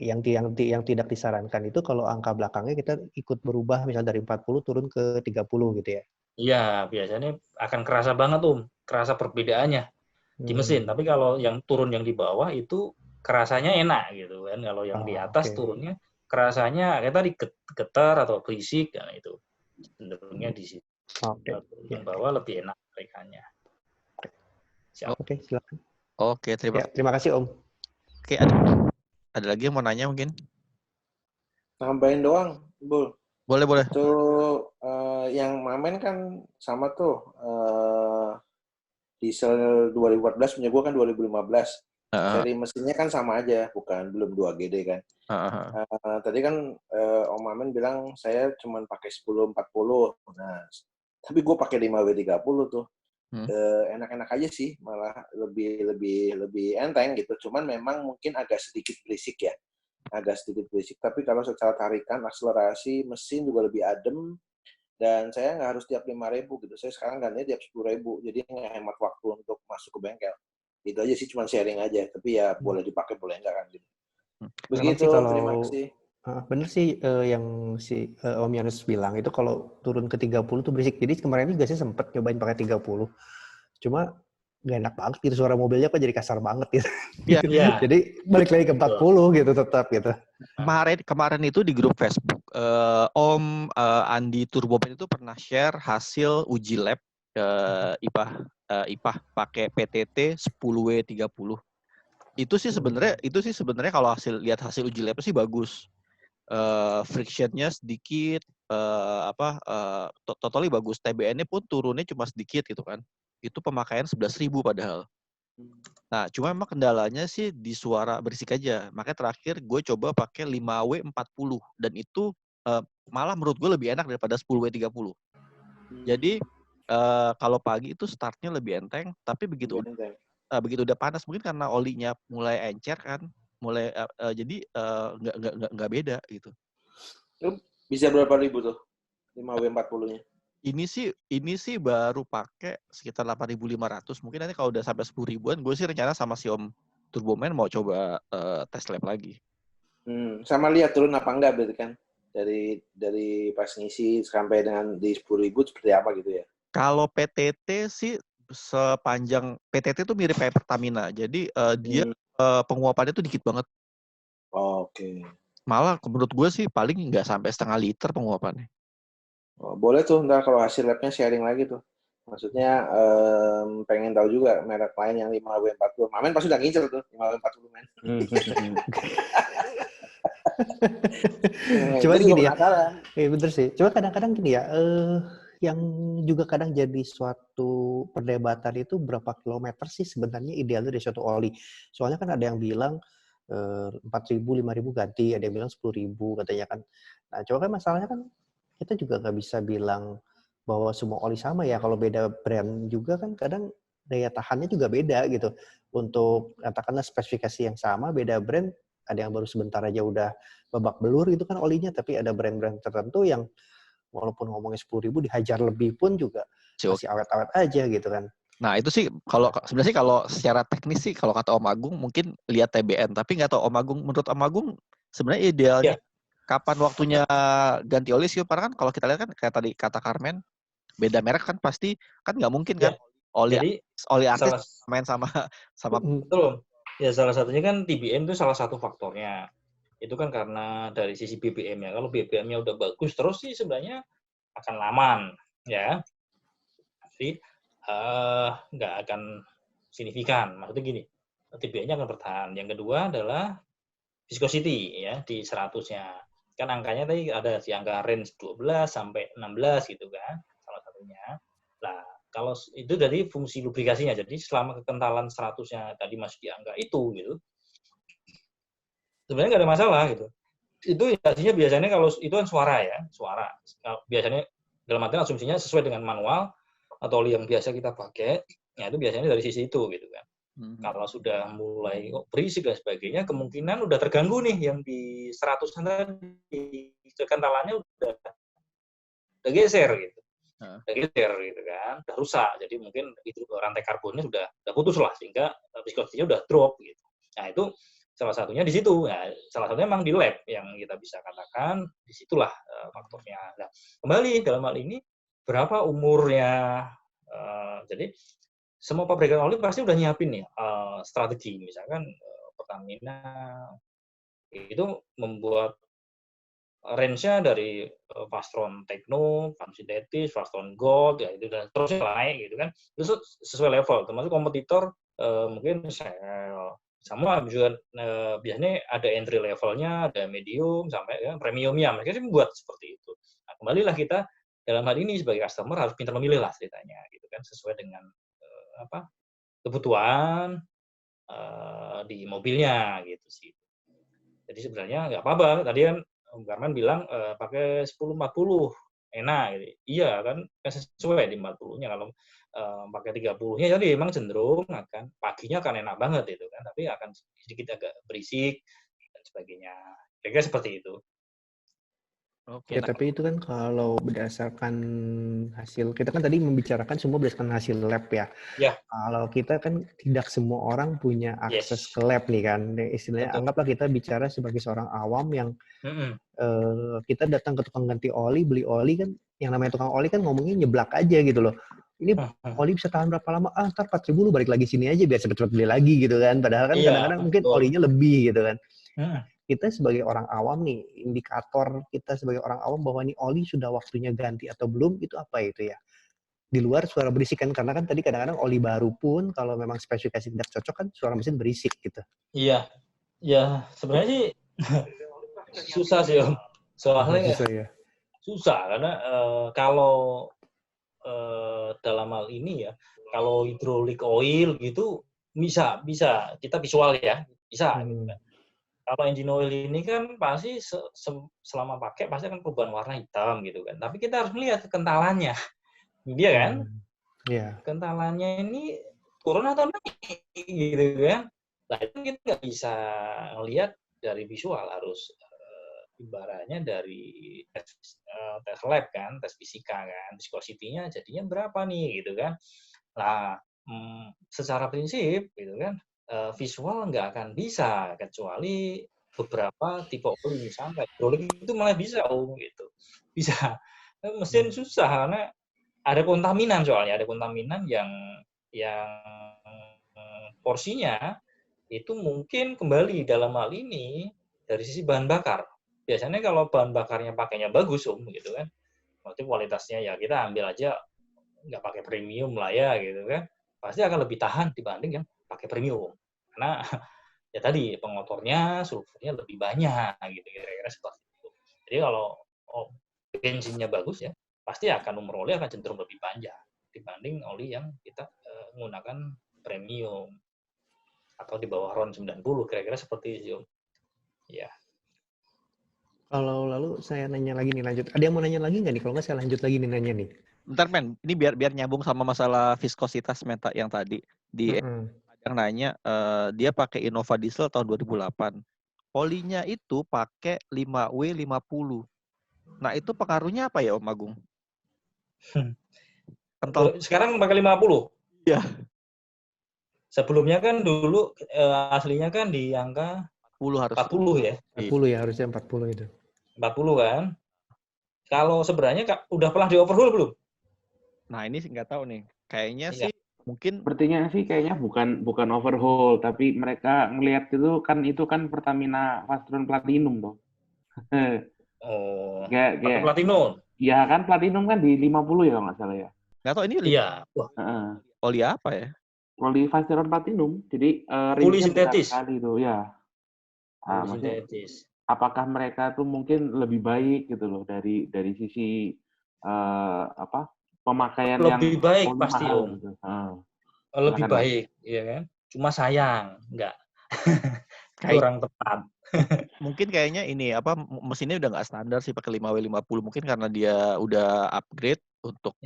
Yang tidak disarankan itu kalau angka belakangnya kita ikut berubah misalnya dari 40 turun ke 30 gitu ya? Iya, biasanya akan kerasa banget Om, kerasa perbedaannya di mesin. Tapi kalau yang turun yang di bawah itu kerasanya enak gitu kan. Kalau yang di atas turunnya kerasanya kayak tadi getar atau berisik kan itu. Cenderungnya di situ. Yang bawah lebih enak tarikannya. Oke, silakan. Oke, terima kasih Om. Oke, ada lagi yang mau nanya mungkin? Tambahin doang, Bul. Boleh. Itu yang Mamen kan sama tuh. Diesel 2014 punya gue kan 2015. Seri mesinnya kan sama aja, belum 2GD kan. Tadi kan Om Mamen bilang saya cuma pakai 1040. Nah, tapi gue pakai 5W30 tuh. Enak-enak aja sih, malah lebih enteng gitu. Cuman memang mungkin agak sedikit berisik ya. Tapi kalau secara tarikan, akselerasi, mesin juga lebih adem. Dan saya nggak harus tiap 5.000 gitu. Saya sekarang gantinya tiap 10.000. Jadi ngehemat waktu untuk masuk ke bengkel. Itu aja sih, cuma sharing aja. Tapi ya boleh dipakai, boleh enggak kan gitu. Begitu, terima kasih. Bener sih yang si Om Yanus bilang itu kalau turun ke 30 tuh berisik. Jadi kemarin juga sih sempet nyobain pakai 30. Cuma nggak enak banget gitu, suara mobilnya kok jadi kasar banget gitu. Iya. Jadi balik lagi ke 40 gitu tetap gitu. Kemarin itu di grup Facebook Om Andi Turboman itu pernah share hasil uji lab IPA pakai PTT 10W30. Itu sih sebenarnya kalau lihat hasil uji lab sih bagus. Frictionnya sedikit, totally bagus. TBN-nya pun turunnya cuma sedikit gitu kan. Itu pemakaian 11.000 padahal. Nah, cuma memang kendalanya sih di suara berisik aja. Makanya terakhir gue coba pakai 5W40 dan itu malah menurut gue lebih enak daripada 10W30. Jadi kalau pagi itu startnya lebih enteng, tapi begitu udah panas mungkin karena olinya mulai encer kan. Jadi nggak beda gitu. Itu bisa berapa ribu tuh 5W40-nya? Ini sih baru pakai sekitar 8.500. Mungkin nanti kalau udah sampai 10.000-an, gue sih rencana sama si Om Turboman mau coba tes lab lagi. Sama lihat turun apa enggak berarti kan? dari pas ngisi sampai dengan di 10.000 seperti apa gitu ya? Kalau PTT sih sepanjang PTT itu mirip kayak Pertamina. Jadi dia penguapannya tuh dikit banget. Oke. Malah menurut gue sih paling nggak sampai setengah liter penguapannya. Oh, boleh tuh ntar kalau hasil labnya sharing lagi tuh. Maksudnya pengen tahu juga merek lain yang 5W40. Mamen pasti udah ngincer tuh 5W40 men. Cuman Itu juga gini ya, penasaran. bener sih. Cuma kadang-kadang gini ya, yang juga kadang jadi suatu perdebatan itu berapa kilometer sih sebenarnya idealnya dari suatu oli. Soalnya kan ada yang bilang 4.000, 5.000 ganti, ada yang bilang 10.000 katanya kan. Nah, coba kan masalahnya kan kita juga nggak bisa bilang bahwa semua oli sama ya. Kalau beda brand juga kan kadang daya tahannya juga beda gitu. Untuk katakanlah spesifikasi yang sama, beda brand, ada yang baru sebentar aja udah babak belur itu kan olinya, tapi ada brand-brand tertentu yang walaupun ngomongnya 10.000 dihajar lebih pun juga masih awet-awet aja gitu kan. Nah itu sih kalau sebenarnya sih kalau secara teknis sih kalau kata Om Agung mungkin lihat TBN, tapi nggak tahu Om Agung, menurut Om Agung sebenarnya idealnya kapan waktunya ganti oli sih? Karena kan kalau kita lihat kan kayak tadi kata Carmen, beda merek kan pasti kan nggak mungkin kan oli artis main sama betul. Ya salah satunya kan TBM itu salah satu faktornya. Itu kan karena dari sisi BBM-nya. Kalau BBM-nya udah bagus terus sih sebenarnya akan aman ya. Jadi nggak akan signifikan. Maksudnya gini, TBM-nya akan bertahan. Yang kedua adalah viscosity ya di 100-nya. Kan angkanya tadi ada di angka range 12 sampai 16 gitu kan, salah satunya. Nah, kalau itu dari fungsi lubrikasinya. Jadi selama kekentalan 100-nya tadi masih di angka itu gitu. Sebenarnya nggak ada masalah gitu. Itu artinya biasanya kalau itu kan suara ya, suara. Biasanya dalam artian asumsinya sesuai dengan manual atau oli yang biasa kita pakai, ya itu biasanya dari sisi itu gitu kan. Kalau sudah mulai berisik dan sebagainya, kemungkinan udah terganggu nih yang di 100-an tadi, kekentalannya udah geser gitu. Udah geser gitu kan, udah rusak. Jadi mungkin itu rantai karbonnya sudah putus lah, sehingga viskositinya udah drop gitu. Nah itu salah satunya di situ. Nah, salah satunya memang di lab yang kita bisa katakan disitulah faktornya. Nah, kembali dalam hal ini berapa umurnya? Jadi semua pabrikan oli pasti udah nyiapin nih strategi. Misalkan Pertamina itu membuat range-nya dari Fastron Techno, Fun Sintetis, Fastron Gold, ya itu dan terus naik gitu kan. Itu sesuai level, termasuk kompetitor mungkin Shell. Sama juga biasanya ada entry levelnya, ada medium sampai ya, premiumnya. Mereka sih membuat seperti itu. Nah, kembalilah kita dalam hal ini sebagai customer harus pintar memilih lah ceritanya gitu kan, sesuai dengan kebutuhan di mobilnya gitu sih. Jadi sebenarnya nggak apa-apa. Tadi kan Om Karman bilang pakai 1040 enak gitu. Iya kan sesuai di 40-nya. Kalau pakai 30-nya jadi memang cenderung akan paginya akan enak banget itu kan, tapi akan sedikit agak berisik dan sebagainya. Kira-kira seperti itu. Oke, Ya, tapi itu kan kalau berdasarkan hasil, kita kan tadi membicarakan semua berdasarkan hasil lab ya. Ya. Kalau kita kan tidak semua orang punya akses ke lab nih kan. Istilahnya anggaplah kita bicara sebagai seorang awam yang kita datang ke tukang ganti oli, beli oli kan, yang namanya tukang oli kan ngomongnya nyeblak aja gitu loh. Ini oli bisa tahan berapa lama? Ntar 4.000 lu balik lagi sini aja biar cepet-cepet beli lagi gitu kan. Padahal kan kadang-kadang mungkin olinya lebih gitu kan. Kita sebagai orang awam nih, indikator kita sebagai orang awam bahwa ini oli sudah waktunya ganti atau belum, itu apa itu ya? Di luar suara berisik kan, karena kan tadi kadang-kadang oli baru pun kalau memang spesifikasi tidak cocok kan suara mesin berisik gitu. Iya, ya sebenarnya sih susah sih Om. Soalnya susah karena kalau dalam hal ini ya, kalau hidrolik oil gitu bisa kita visual ya, bisa gitu kan. Kalau engine oil ini kan pasti selama pakai pasti akan perubahan warna hitam gitu kan. Tapi kita harus melihat kekentalannya. Dia kan? Kekentalannya ini turun atau naik gitu kan. Nah, itu kita nggak bisa melihat dari visual, harus ibaratnya dari tes lab kan, tes fisika kan, viscosity-nya jadinya berapa nih gitu kan. Nah, secara prinsip gitu kan, visual nggak akan bisa kecuali beberapa tipe oli misalnya hidrolik itu malah bisa gitu. Bisa. Mesin susah karena ada kontaminan soalnya, ada kontaminan yang porsinya itu mungkin kembali dalam hal ini dari sisi bahan bakar. Biasanya kalau bahan bakarnya pakainya bagus gitu kan, berarti kualitasnya ya kita ambil aja nggak pakai premium lah ya gitu kan, pasti akan lebih tahan dibanding yang pakai premium. Karena ya tadi pengotornya, sulfurnya lebih banyak gitu kira-kira seperti itu. Jadi kalau bensinnya bagus ya, pasti akan umur oli akan cenderung lebih panjang dibanding oli yang kita menggunakan premium atau di bawah RON 90 kira-kira seperti itu. Ya. Kalau lalu saya nanya lagi nih, lanjut. Ada yang mau nanya lagi nggak nih? Kalau nggak saya lanjut lagi nih nanya nih. Bentar men, ini biar nyambung sama masalah viskositas yang tadi. Yang nanya dia pakai Innova Diesel tahun 2008. Olinya itu pakai 5W50. Nah, itu pengaruhnya apa ya Om Agung? Kental. Sekarang pakai 50? Iya. Sebelumnya kan dulu aslinya kan di angka 40 harus. 40 ya. 40 ya, harusnya 40 itu. 40 kan. Kalau sebenarnya udah pernah di overhaul belum? Nah, ini sih nggak tahu nih. Kayaknya sih mungkin sepertinya sih kayaknya bukan overhaul, tapi mereka ngelihat itu kan Pertamina Fastron Platinum toh. Oh, kayak Platinum. Ya kan Platinum kan di 50 ya kalau nggak salah ya. Nggak tahu ini Iya. Oli apa ya? Oli Fastron Platinum. Jadi Poli sintetis sekali itu ya. Nah, sintetis. Apakah mereka tuh mungkin lebih baik gitu loh dari sisi pemakaian lebih yang baik pasti mahal, Om. Gitu. Lebih baik, ya kan? Cuma sayang, enggak. Kurang tepat. Mungkin kayaknya ini mesinnya udah nggak standar sih pakai 5W50, mungkin karena dia udah upgrade untuk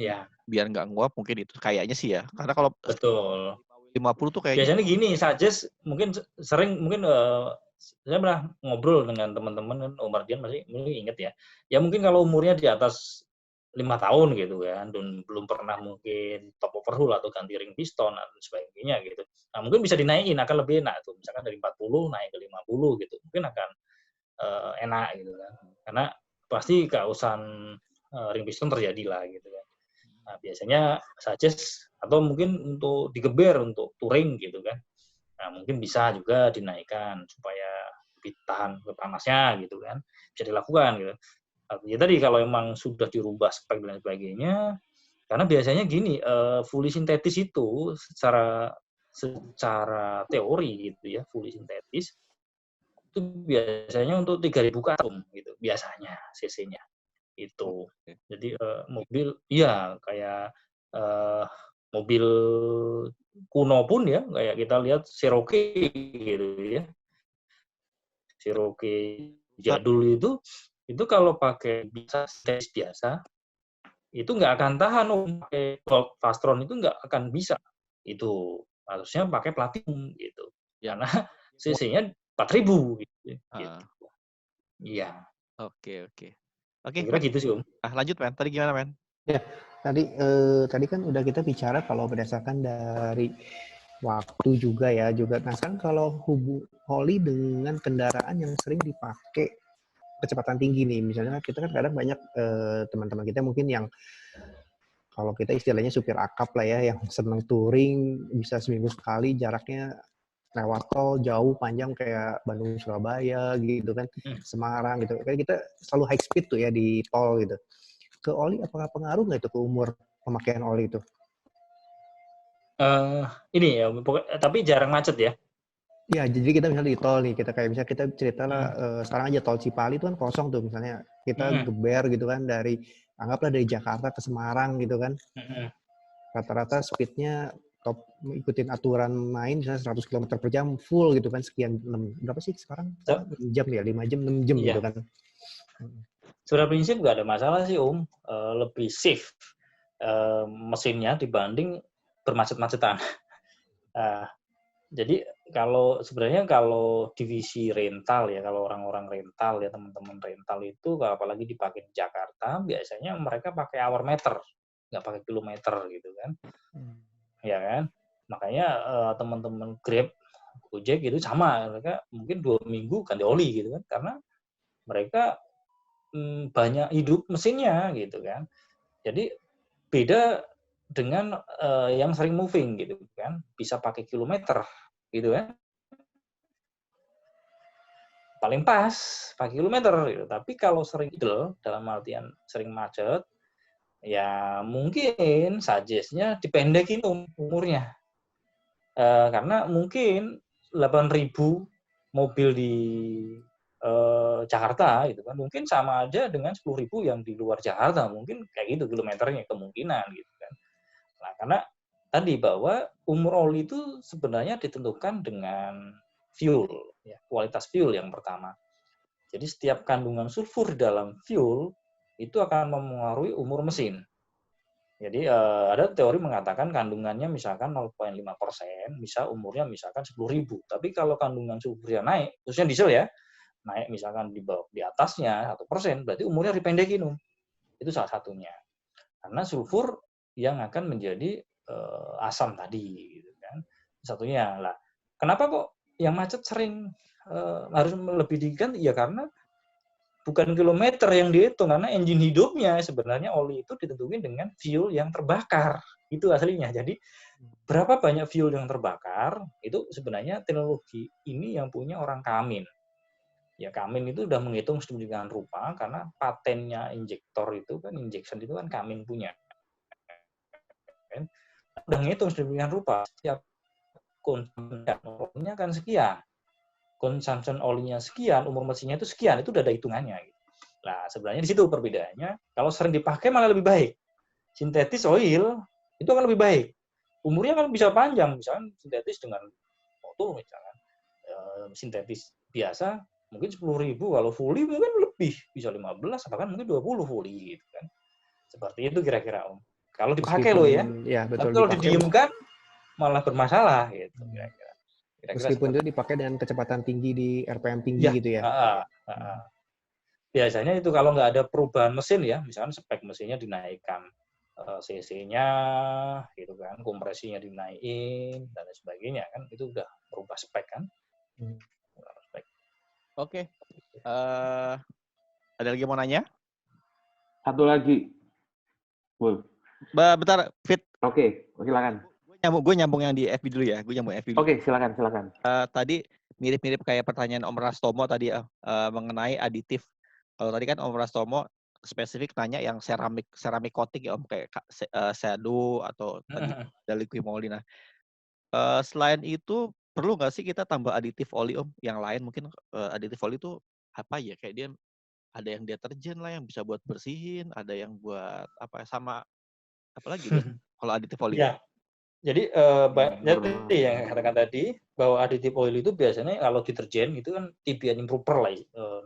biar nggak nguap, mungkin itu kayaknya sih ya. Karena kalau betul 50 tuh kayaknya biasanya gini, suggest mungkin sering saya pernah ngobrol dengan teman-teman kan, Om Mardian masih inget ya. Ya mungkin kalau umurnya di atas 5 tahun gitu kan, dan belum pernah mungkin top overhaul atau ganti ring piston dan sebagainya gitu. Nah, mungkin bisa dinaikin, akan lebih enak tuh. Misalkan dari 40 naik ke 50 gitu. Mungkin akan enak gitu kan. Karena pasti keausan ring piston terjadi lah gitu kan. Nah, biasanya suggest atau mungkin untuk digeber untuk touring gitu kan. Nah, mungkin bisa juga dinaikkan supaya lebih tahan ke panasnya gitu kan. Bisa dilakukan gitu. Ya tadi kalau emang sudah dirubah spek dan sebagainya, karena biasanya gini, fully sintetis itu secara teori gitu ya, fully sintetis itu biasanya untuk 3.000 katum gitu biasanya cc-nya itu. Jadi mobil kayak mobil kuno pun ya, kayak kita lihat Cherokee gitu ya. Cherokee jadul itu kalau pakai biasa itu nggak akan tahan, pakai Fastron itu nggak akan bisa. Itu harusnya pakai Platinum gitu. Karena cc-nya 4.000 gitu. Iya. Oke. Kira gitu sih, Om. Lanjut, Men. Tadi gimana, Men? Ya, tadi kan udah kita bicara kalau berdasarkan dari waktu juga ya. Nah, sekarang kalau oli dengan kendaraan yang sering dipakai kecepatan tinggi nih, misalnya kita kan kadang banyak teman-teman kita mungkin yang kalau kita istilahnya supir akap lah ya, yang seneng touring, bisa seminggu sekali jaraknya lewat tol jauh panjang kayak Bandung Surabaya gitu kan, Semarang gitu. Kayak kita selalu high speed tuh ya di tol gitu. Ke oli apakah pengaruh nggak itu ke umur pemakaian oli itu? Ini ya, tapi jarang macet ya. Ya, jadi kita misalnya di tol nih, misalnya kita cerita lah, sekarang aja tol Cipali itu kan kosong tuh, misalnya kita geber gitu kan anggaplah dari Jakarta ke Semarang gitu kan. Rata-rata speednya top ikutin aturan main misalnya 100 km per jam full gitu kan, sekian berapa sih sekarang? 6 jam ya, 5 jam, 6 jam gitu kan. Sebenarnya prinsip nggak ada masalah sih Om, lebih safe mesinnya dibanding bermacet-macetan. Jadi sebenarnya kalau divisi rental ya, kalau orang-orang rental ya, teman-teman rental itu apalagi dipakai di Jakarta, biasanya mereka pakai hour meter, nggak pakai kilometer gitu kan. Ya kan? Makanya teman-teman Grab Gojek gitu sama, mereka mungkin 2 minggu ganti oli gitu kan, karena mereka banyak hidup mesinnya gitu kan. Jadi beda dengan yang sering moving gitu kan, bisa pakai kilometer gitu kan. Paling pas pakai kilometer gitu. Tapi kalau sering idle dalam artian sering macet, ya mungkin suggest-nya dipendekin umurnya. Karena mungkin 8.000 mobil di Jakarta gitu kan, mungkin sama aja dengan 10.000 yang di luar Jakarta, mungkin kayak gitu kilometernya kemungkinan gitu kan. Nah, karena tadi bahwa umur oli itu sebenarnya ditentukan dengan fuel, ya, kualitas fuel yang pertama. Jadi setiap kandungan sulfur dalam fuel itu akan mempengaruhi umur mesin. Jadi ada teori mengatakan kandungannya misalkan 0,5%, bisa umurnya misalkan 10.000. Tapi kalau kandungan sulfurnya naik, khususnya diesel ya, naik misalkan di bawah di atasnya 1%, berarti umurnya dipendekin. Itu salah satunya. Karena sulfur yang akan menjadi asam tadi, gitu kan. Satunya lah. Kenapa kok yang macet sering harus lebih diganti? Ya karena bukan kilometer yang dihitung, karena engine hidupnya sebenarnya oli itu ditentukan dengan fuel yang terbakar. Itu aslinya. Jadi berapa banyak fuel yang terbakar, itu sebenarnya teknologi ini yang punya orang Kamin. Ya Kamin itu udah menghitung sedemikian rupa, karena patennya injektor itu kan, injection itu kan Kamin punya. Udah menghitung sedemikian rupa, setiap consumption olinya kan sekian. Consumption olinya sekian, umur mesinnya itu sekian, itu udah ada hitungannya. Nah, sebenarnya di situ perbedaannya. Kalau sering dipakai malah lebih baik. Sintetis oil itu akan lebih baik. Umurnya kan bisa panjang, misalkan sintetis dengan motor, misalkan sintetis biasa mungkin 10.000, kalau fully mungkin lebih, bisa 15, bahkan mungkin 20 fully gitu kan. Seperti itu kira-kira Om. Kalau dipakai loh ya. Betul, tapi kalau dipakai, didiamkan malah bermasalah gitu kira-kira. Meskipun itu dipakai dengan kecepatan tinggi di RPM tinggi ya, gitu ya. Biasanya itu kalau nggak ada perubahan mesin ya, misalkan spek mesinnya dinaikkan, cc-nya gitu kan, kompresinya dinaikin dan sebagainya kan, itu udah berubah spek kan. Spek. Oke. Ada lagi mau nanya? Satu lagi. Bentar, Fit. Oke, silakan. Gue nyambung yang di FB dulu ya. Oke, silakan. Tadi mirip-mirip kayak pertanyaan Om Rastomo tadi mengenai aditif. Kalau tadi kan Om Rastomo spesifik nanya yang ceramik coating ya Om, kayak shadow atau tadi ada liquimoli. Nah, selain itu perlu nggak sih kita tambah aditif oli Om? Yang lain mungkin aditif oli itu apa ya? Kayak dia ada yang deterjen lah yang bisa buat bersihin, ada yang buat apa sama apalagi kalau aditif oli. Ya. Jadi jadi yang katakan tadi bahwa aditif oil itu biasanya kalau deterjen itu kan TBN improper lah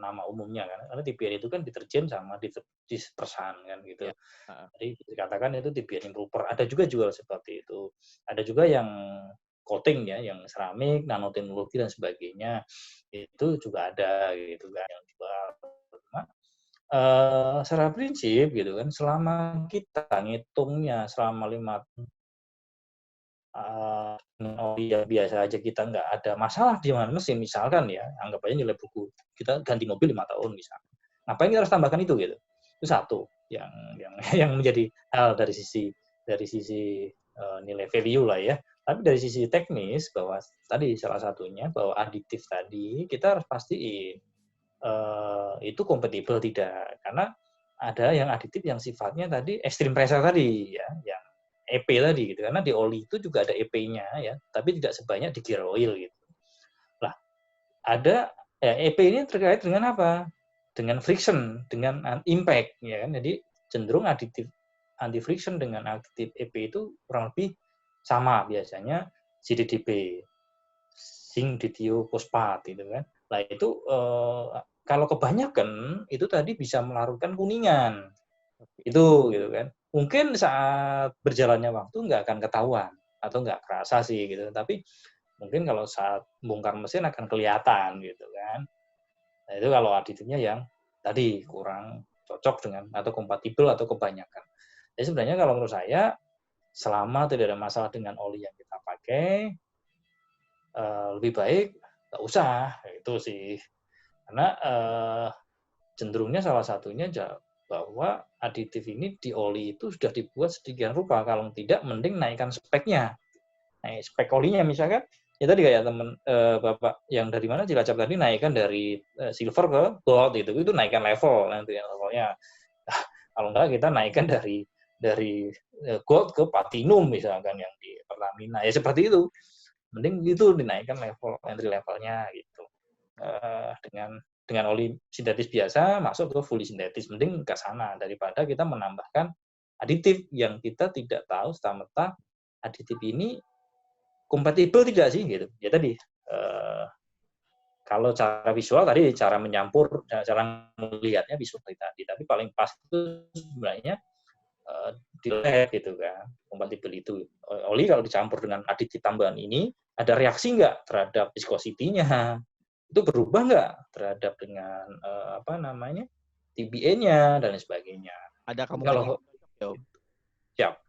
nama umumnya kan, karena TBN itu kan deterjen sama dispersan kan gitu. Ya. Jadi dikatakan itu TBN improper. Ada juga jual seperti itu. Ada juga yang coating ya, yang keramik, nanoteknologi dan sebagainya itu juga ada gitu kan yang jual. Secara prinsip gitu kan, selama kita ngitungnya selama 5 oli yang biasa aja kita nggak ada masalah di mesin, misalkan ya, anggap aja nilai buku kita ganti mobil 5 tahun misalnya, ngapain kita harus tambahkan itu gitu? Itu satu yang menjadi hal dari sisi nilai value lah ya. Tapi dari sisi teknis, bahwa tadi salah satunya bahwa aditif tadi kita harus pastiin itu kompatibel tidak, karena ada yang aditif yang sifatnya tadi extreme pressure tadi ya, yang EP tadi gitu, karena di oli itu juga ada EP-nya ya, tapi tidak sebanyak di gear oil gitu. Lah, ada EP ini terkait dengan apa? Dengan friction, dengan impact ya kan. Jadi cenderung aditif anti friction dengan aditif EP itu kurang lebih sama biasanya CDDP, zinc dithiophosphat gitu kan. Nah, itu kalau kebanyakan itu tadi bisa melarutkan kuningan. Itu gitu kan. Mungkin saat berjalannya waktu nggak akan ketahuan atau nggak kerasa sih gitu, tapi mungkin kalau saat bongkar mesin akan kelihatan gitu kan. Nah, itu kalau aditifnya yang tadi kurang cocok dengan atau kompatibel atau kebanyakan. Jadi sebenarnya kalau menurut saya selama tidak ada masalah dengan oli yang kita pakai, lebih baik nggak usah, itu sih. Karena cenderungnya salah satunya bahwa aditif ini di oli itu sudah dibuat sedemikian rupa, kalau tidak mending naikkan speknya. Naik spek olinya misalkan, ya tadi kayak teman Bapak yang dari mana Cilacap tadi, naikkan dari silver ke gold itu naikkan level nanti levelnya. Nah, kalau enggak kita naikkan dari gold ke platinum misalkan yang di Pertamina, ya seperti itu. Mending itu dinaikkan level entry levelnya gitu. Dengan oli sintetis biasa masuk ke fully sintetis, mending ke sana daripada kita menambahkan aditif yang kita tidak tahu serta-merta aditif ini kompatibel tidak sih gitu. Ya tadi kalau cara visual tadi, cara menyampur, cara melihatnya visual tadi, tapi paling pas itu sebenarnya di lab gitu kan, kompatibel itu. Oli kalau dicampur dengan aditif tambahan ini, ada reaksi nggak terhadap viscosity-nya? Itu berubah nggak terhadap dengan TBA-nya dan lain sebagainya. Ada kamu Kalau siap.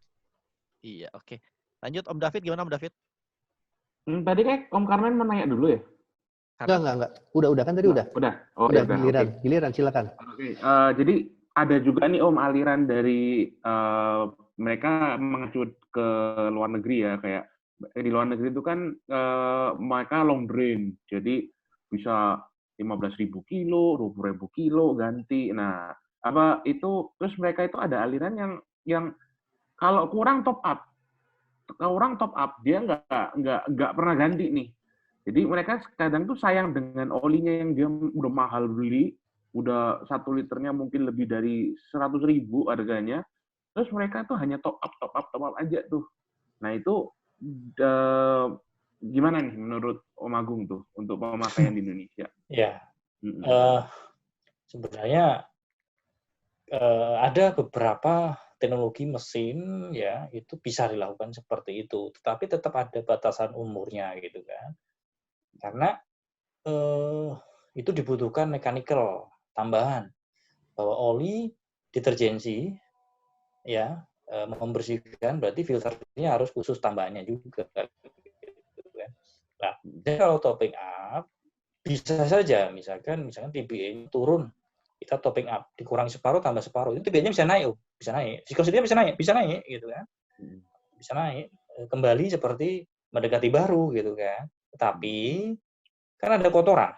Iya, oke. Lanjut Om David, gimana Om David? Tadi kayak Om Karmen mau nanya dulu ya? Enggak. Udah kan tadi udah. Udah. Oh, udah, ya, giliran silakan. Oke. Jadi ada juga nih Om aliran dari mereka mengacu ke luar negeri ya, kayak di luar negeri itu kan mereka long drain. Jadi bisa 15.000 kilo, 20.000 kilo ganti. Nah, itu terus mereka itu ada aliran yang kalau kurang top up dia nggak pernah ganti nih. Jadi mereka kadang tuh sayang dengan olinya yang dia udah mahal beli, udah 1 liternya mungkin lebih dari 100.000 harganya. Terus mereka tuh hanya top up aja tuh. Nah itu gimana nih menurut Om Agung tuh untuk pemakaian di Indonesia? Ya, sebenarnya ada beberapa teknologi mesin ya itu bisa dilakukan seperti itu, tetapi tetap ada batasan umurnya gitu kan, karena itu dibutuhkan mechanical tambahan, bahwa oli deterjensi ya membersihkan berarti filternya harus khusus tambahannya juga. Nah, kalau topping up bisa saja misalkan TBA turun, kita topping up dikurangi separuh tambah separuh, itu TBA-nya bisa naik, viscosity-nya bisa naik gitu kan, bisa naik kembali seperti mendekati baru gitu kan. Tapi kan ada kotoran,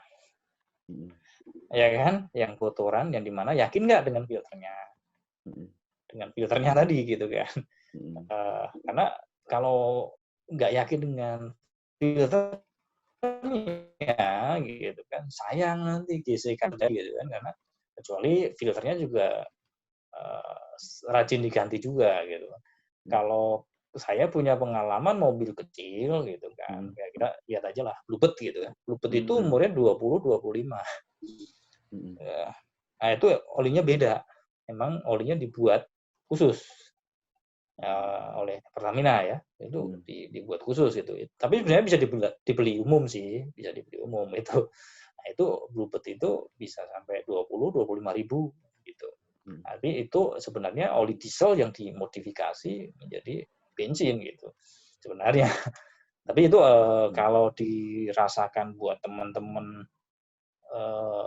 ya kan, yang kotoran yang dimana yakin nggak dengan filternya tadi gitu kan. Karena kalau nggak yakin dengan filter ya gitu kan, sayang nanti gesekan gitu kan, karena kecuali filternya juga rajin diganti juga gitu. Kalau saya punya pengalaman mobil kecil gitu kan, ya kita lihat aja lah Bluebird gitu kan. Bluebird itu umurnya 20-25. Ya. Nah itu olinya beda, emang olinya dibuat khusus oleh Pertamina ya, itu dibuat khusus itu. Tapi sebenarnya bisa dibeli umum sih, bisa dibeli umum itu. Nah itu Bluebird itu bisa sampai 20-25 ribu gitu. Tapi itu sebenarnya oli diesel yang dimodifikasi menjadi bensin gitu sebenarnya. Tapi itu kalau dirasakan buat teman-teman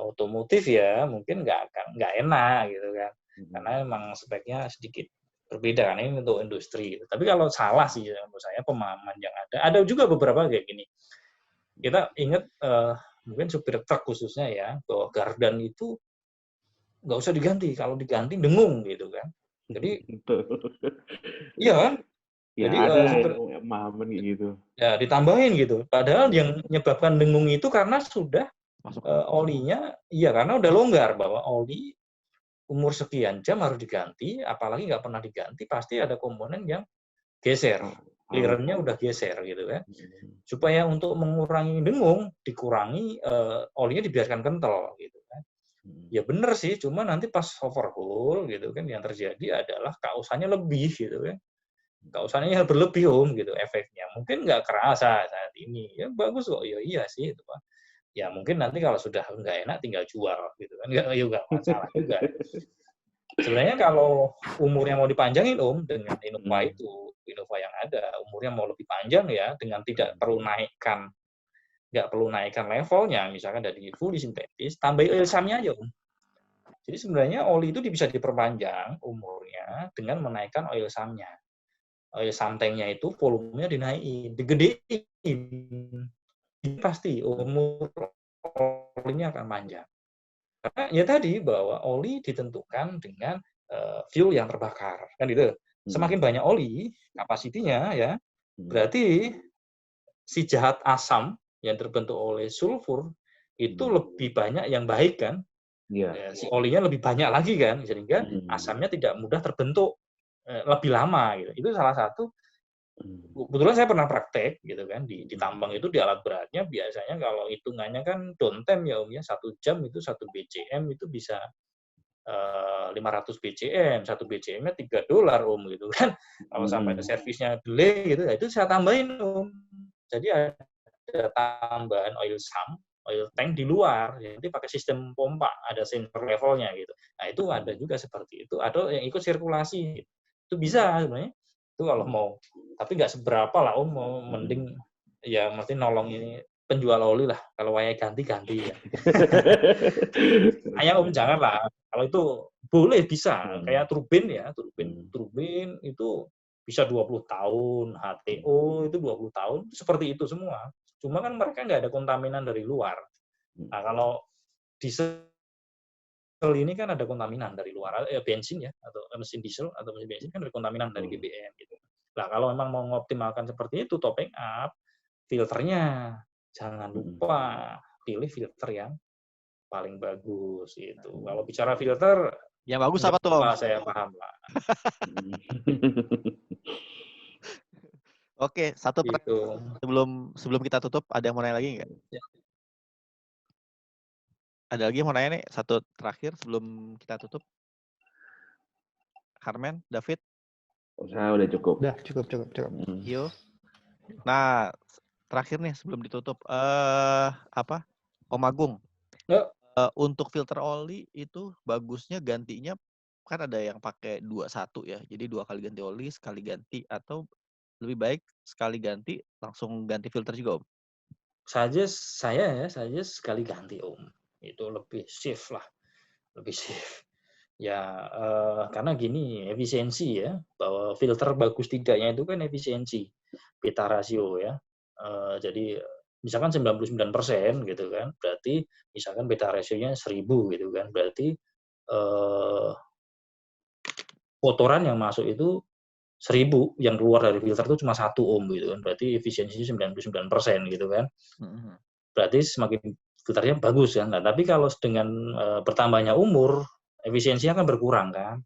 otomotif ya mungkin nggak enak gitu kan, karena memang speknya sedikit berbeda kan, ini untuk industri gitu. Tapi kalau salah sih menurut saya pemahaman yang ada juga beberapa kayak gini. Kita ingat mungkin supir truk khususnya ya, bahwa gardan itu nggak usah diganti, kalau diganti dengung gitu kan. Jadi iya kan, ya jadi ada yang pemahaman gitu ya ditambahin gitu, padahal yang menyebabkan dengung itu karena sudah olinya, iya karena udah longgar bahwa oli umur sekian jam harus diganti, apalagi nggak pernah diganti, pasti ada komponen yang geser, clearance-nya udah geser gitu kan. Supaya untuk mengurangi dengung, dikurangi olinya dibiarkan kental gitu kan. Ya bener sih, cuma nanti pas overhaul gitu kan, yang terjadi adalah kausannya lebih gitu kan. Kausannya berlebih gitu efeknya. Mungkin nggak kerasa saat ini. Ya bagus kok, ya iya sih itu Pak. Ya mungkin nanti kalau sudah nggak enak tinggal jual gitu kan, nggak masalah juga. Sebenarnya kalau umurnya mau dipanjangin dengan Innova yang ada, umurnya mau lebih panjang ya, dengan tidak perlu naikkan nggak perlu naikkan levelnya, misalkan dari fully sintetis, tambahin oil sump-nya aja, Om. Jadi sebenarnya oli itu bisa diperpanjang umurnya dengan menaikkan oil sump-nya. Oil sump tank-nya itu volumenya dinaikin, digedein. Pasti umur olinya akan panjang. Karena ya tadi bahwa oli ditentukan dengan fuel yang terbakar, kan gitu. Semakin banyak oli kapasitinya ya, berarti si zat asam yang terbentuk oleh sulfur itu lebih banyak yang baik kan. Ya, si olinya lebih banyak lagi kan, sehingga asamnya tidak mudah terbentuk lebih lama gitu. Itu salah satu. Kebetulan saya pernah praktek gitu kan di tambang itu, di alat beratnya biasanya kalau hitungannya kan downtime ya Om ya, 1 jam itu 1 BCM itu bisa 500 BCM, 1 BCM-nya $3 Om gitu kan. Kalau sampai servisnya delay gitu, ya itu saya tambahin Om. Jadi ada tambahan oil sump, oil tank di luar, jadi pakai sistem pompa, ada sensor levelnya gitu. Nah itu ada juga seperti itu, ada yang ikut sirkulasi, itu bisa sebenarnya. Itu kalau mau, tapi nggak seberapa lah Om, mau mending ya mesti nolong ini penjual oli lah, kalau wayang ganti ya. Ayah Om jangan lah, kalau itu boleh bisa, kayak turbin ya, turbin itu bisa 20 tahun, HTO itu 20 tahun, seperti itu semua. Cuma kan mereka nggak ada kontaminan dari luar. Nah kalau diesel ini kan ada kontaminan dari luar, bensin ya, atau mesin diesel atau mesin bensin kan ada kontaminan dari BBM gitu. Nah kalau memang mau mengoptimalkan seperti itu, topping up, filternya jangan lupa pilih filter yang paling bagus itu. Kalau bicara filter, yang bagus apa tuh Om? Saya paham lah. Oke, satu gitu. sebelum kita tutup, ada yang mau nanya lagi nggak? Ya. Ada lagi yang mau nanya nih, satu terakhir sebelum kita tutup. Carmen, David? Saya udah cukup. Udah cukup. Yo. Nah, terakhir nih sebelum ditutup, Om Agung. Ya. Untuk filter oli itu bagusnya gantinya kan ada yang pakai 2-1 ya. Jadi 2 kali ganti oli, sekali ganti, atau lebih baik sekali ganti langsung ganti filter juga Om? Saya sekali ganti Om. Itu lebih safe lah. Lebih safe. Ya, karena gini, efisiensi ya, bahwa filter bagus tidaknya itu kan efisiensi, beta rasio ya. Jadi misalkan 99% gitu kan, berarti misalkan beta rasionya 1000 gitu kan, berarti kotoran yang masuk itu 1000, yang keluar dari filter itu cuma 1 Om gitu kan, berarti efisiensinya 99% gitu kan. Berarti semakin filternya bagus kan. Nah, tapi kalau dengan bertambahnya umur, efisiensinya kan berkurang kan.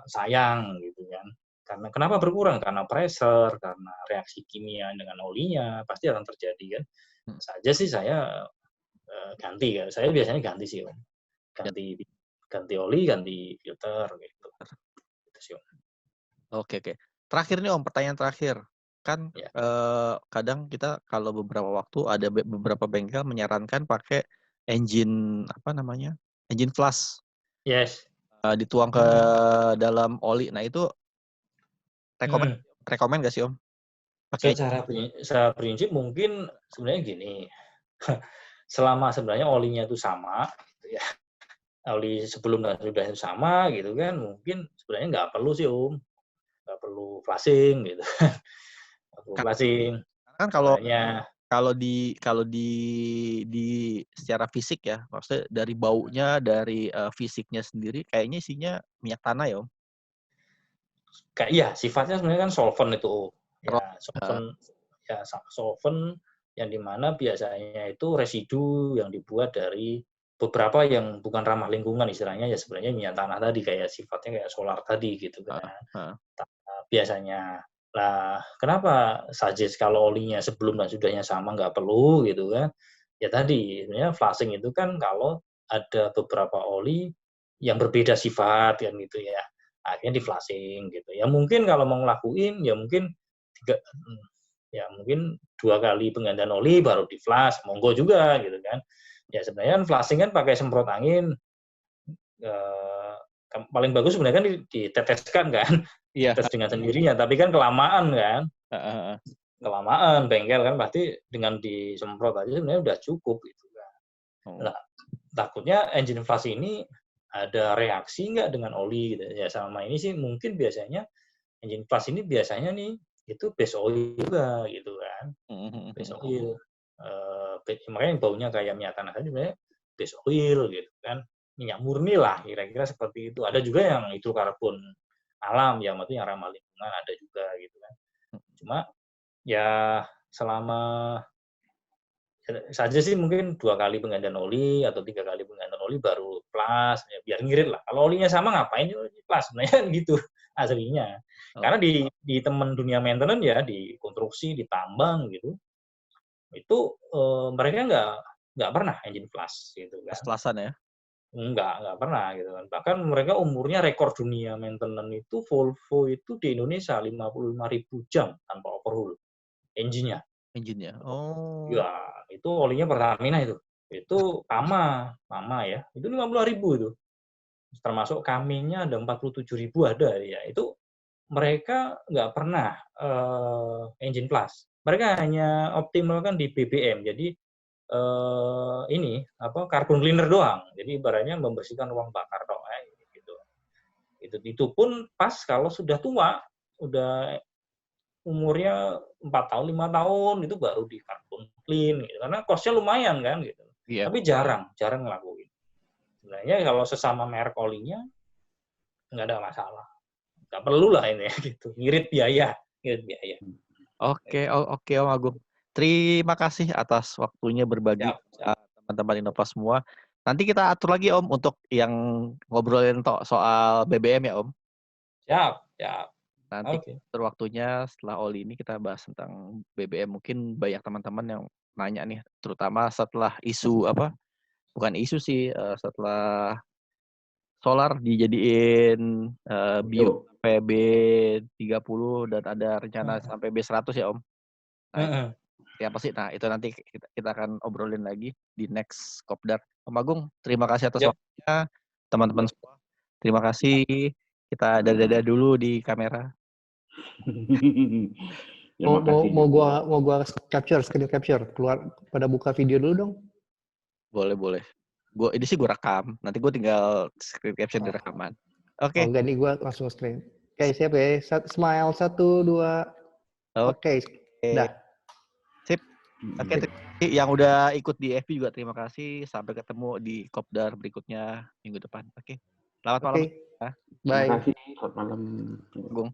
Sayang gitu kan. Karena kenapa berkurang? Karena pressure, karena reaksi kimia dengan olinya pasti akan terjadi kan. Saja sih saya ganti ya. Saya biasanya ganti sih Om. Ganti oli, ganti filter gitu. Gitu sih Om. Oke. Terakhir nih Om, pertanyaan terakhir. Kan ya. Kadang kita kalau beberapa waktu ada beberapa bengkel menyarankan pakai engine engine flush. Yes. Dituang ke dalam oli. Nah itu rekomen nggak sih Om? Pakai secara prinsip mungkin sebenarnya gini. Selama sebenarnya olinya itu sama, gitu ya. Oli sebelum dan sudah itu sama gitu kan, mungkin sebenarnya nggak perlu sih Om. Nggak perlu flushing gitu. Kan kalau di secara fisik ya, maksudnya dari baunya, dari fisiknya sendiri, kayaknya isinya minyak tanah ya Om? Iya, sifatnya sebenarnya kan solvent itu. Ya, solvent yang dimana biasanya itu residu yang dibuat dari beberapa yang bukan ramah lingkungan istilahnya, ya sebenarnya minyak tanah tadi, kayak sifatnya kayak solar tadi gitu kan. Biasanya. Lah, kenapa suggest kalau olinya sebelum dan sudahnya sama nggak perlu gitu kan? Ya tadi, sebenarnya flushing itu kan kalau ada beberapa oli yang berbeda sifat kan gitu ya, akhirnya di flushing gitu. Ya mungkin kalau mau ngelakuin ya mungkin 2 kali penggantian oli baru di flush, monggo juga gitu kan. Ya sebenarnya flushing kan pakai semprot angin. Paling bagus sebenarnya kan diteteskan kan, tes dengan sendirinya, tapi kan kelamaan kan. kelamaan bengkel kan pasti dengan disemprot aja sebenarnya udah cukup gitu kan. Nah, takutnya engine flush ini ada reaksi nggak dengan oli gitu. Ya sama ini sih mungkin biasanya engine flush ini biasanya nih itu base oil juga gitu kan. Base oil. Makanya baunya kayak minyak tanah tadi sebenarnya base oil gitu kan. Minyak murni lah kira-kira seperti itu. Ada juga yang hidrokarbon alam yang maksudnya yang ramah lingkungan ada juga gitu kan. Cuma ya selama saja sih mungkin 2 kali penggantian oli atau 3 kali penggantian oli baru plus ya, biar ngirit lah. Kalau olinya sama ngapain plus sebenarnya gitu aslinya. Karena di temen dunia maintenance ya di konstruksi, di tambang gitu. Itu mereka nggak pernah engine flush gitu kan. Plus-plusan ya. Enggak pernah gitu kan. Bahkan mereka umurnya rekor dunia maintenance itu Volvo itu di Indonesia 55.000 jam tanpa overhaul engine-nya. Engine-nya. Oh. Ya, itu olinya Pertamina itu. Itu Pama ya. Itu 50.000 itu. Termasuk kaminya ada 47.000 ada ya. Itu mereka nggak pernah engine plus. Mereka hanya optimalkan di BBM. Jadi ini apa carbon cleaner doang. Jadi ibaratnya membersihkan ruang bakar doang gitu. Itu pun pas kalau sudah tua, udah umurnya 4 tahun, 5 tahun itu baru di carbon clean gitu. Karena cost-nya lumayan kan gitu. Iya. Tapi jarang ngelakuin. Sebenarnya kalau sesama merek olinya nggak ada masalah. Nggak perlu lah ini gitu. Ngirit biaya. Oke, Om Agung. Terima kasih atas waktunya berbagi teman-teman Innova semua. Nanti kita atur lagi Om untuk yang ngobrolin soal BBM ya Om. Siap. Nanti atur waktunya setelah oli ini kita bahas tentang BBM. Mungkin banyak teman-teman yang nanya nih, terutama setelah isu bukan isu sih, setelah solar dijadiin bio sampai B30 dan ada rencana sampai B100 ya Om. Nah, siapa sih? Nah, itu nanti kita akan obrolin lagi di next Kopdar. Om Agung, terima kasih atas waktunya. Teman-teman semua, terima kasih. Kita dadah dulu di kamera. Ya, mau gua screen capture keluar pada buka video dulu dong. Boleh. Ini sih gue rekam. Nanti gue tinggal screen capture di rekaman. Oke. Oh, enggak nih gue langsung screen. Oke, siap ya. Smile 1 2. Oke. Dah. Sip. Oke, yang udah ikut di FB juga terima kasih. Sampai ketemu di Kopdar berikutnya minggu depan. Oke. Selamat malam. Bye. Terima kasih. Selamat malam. Gung.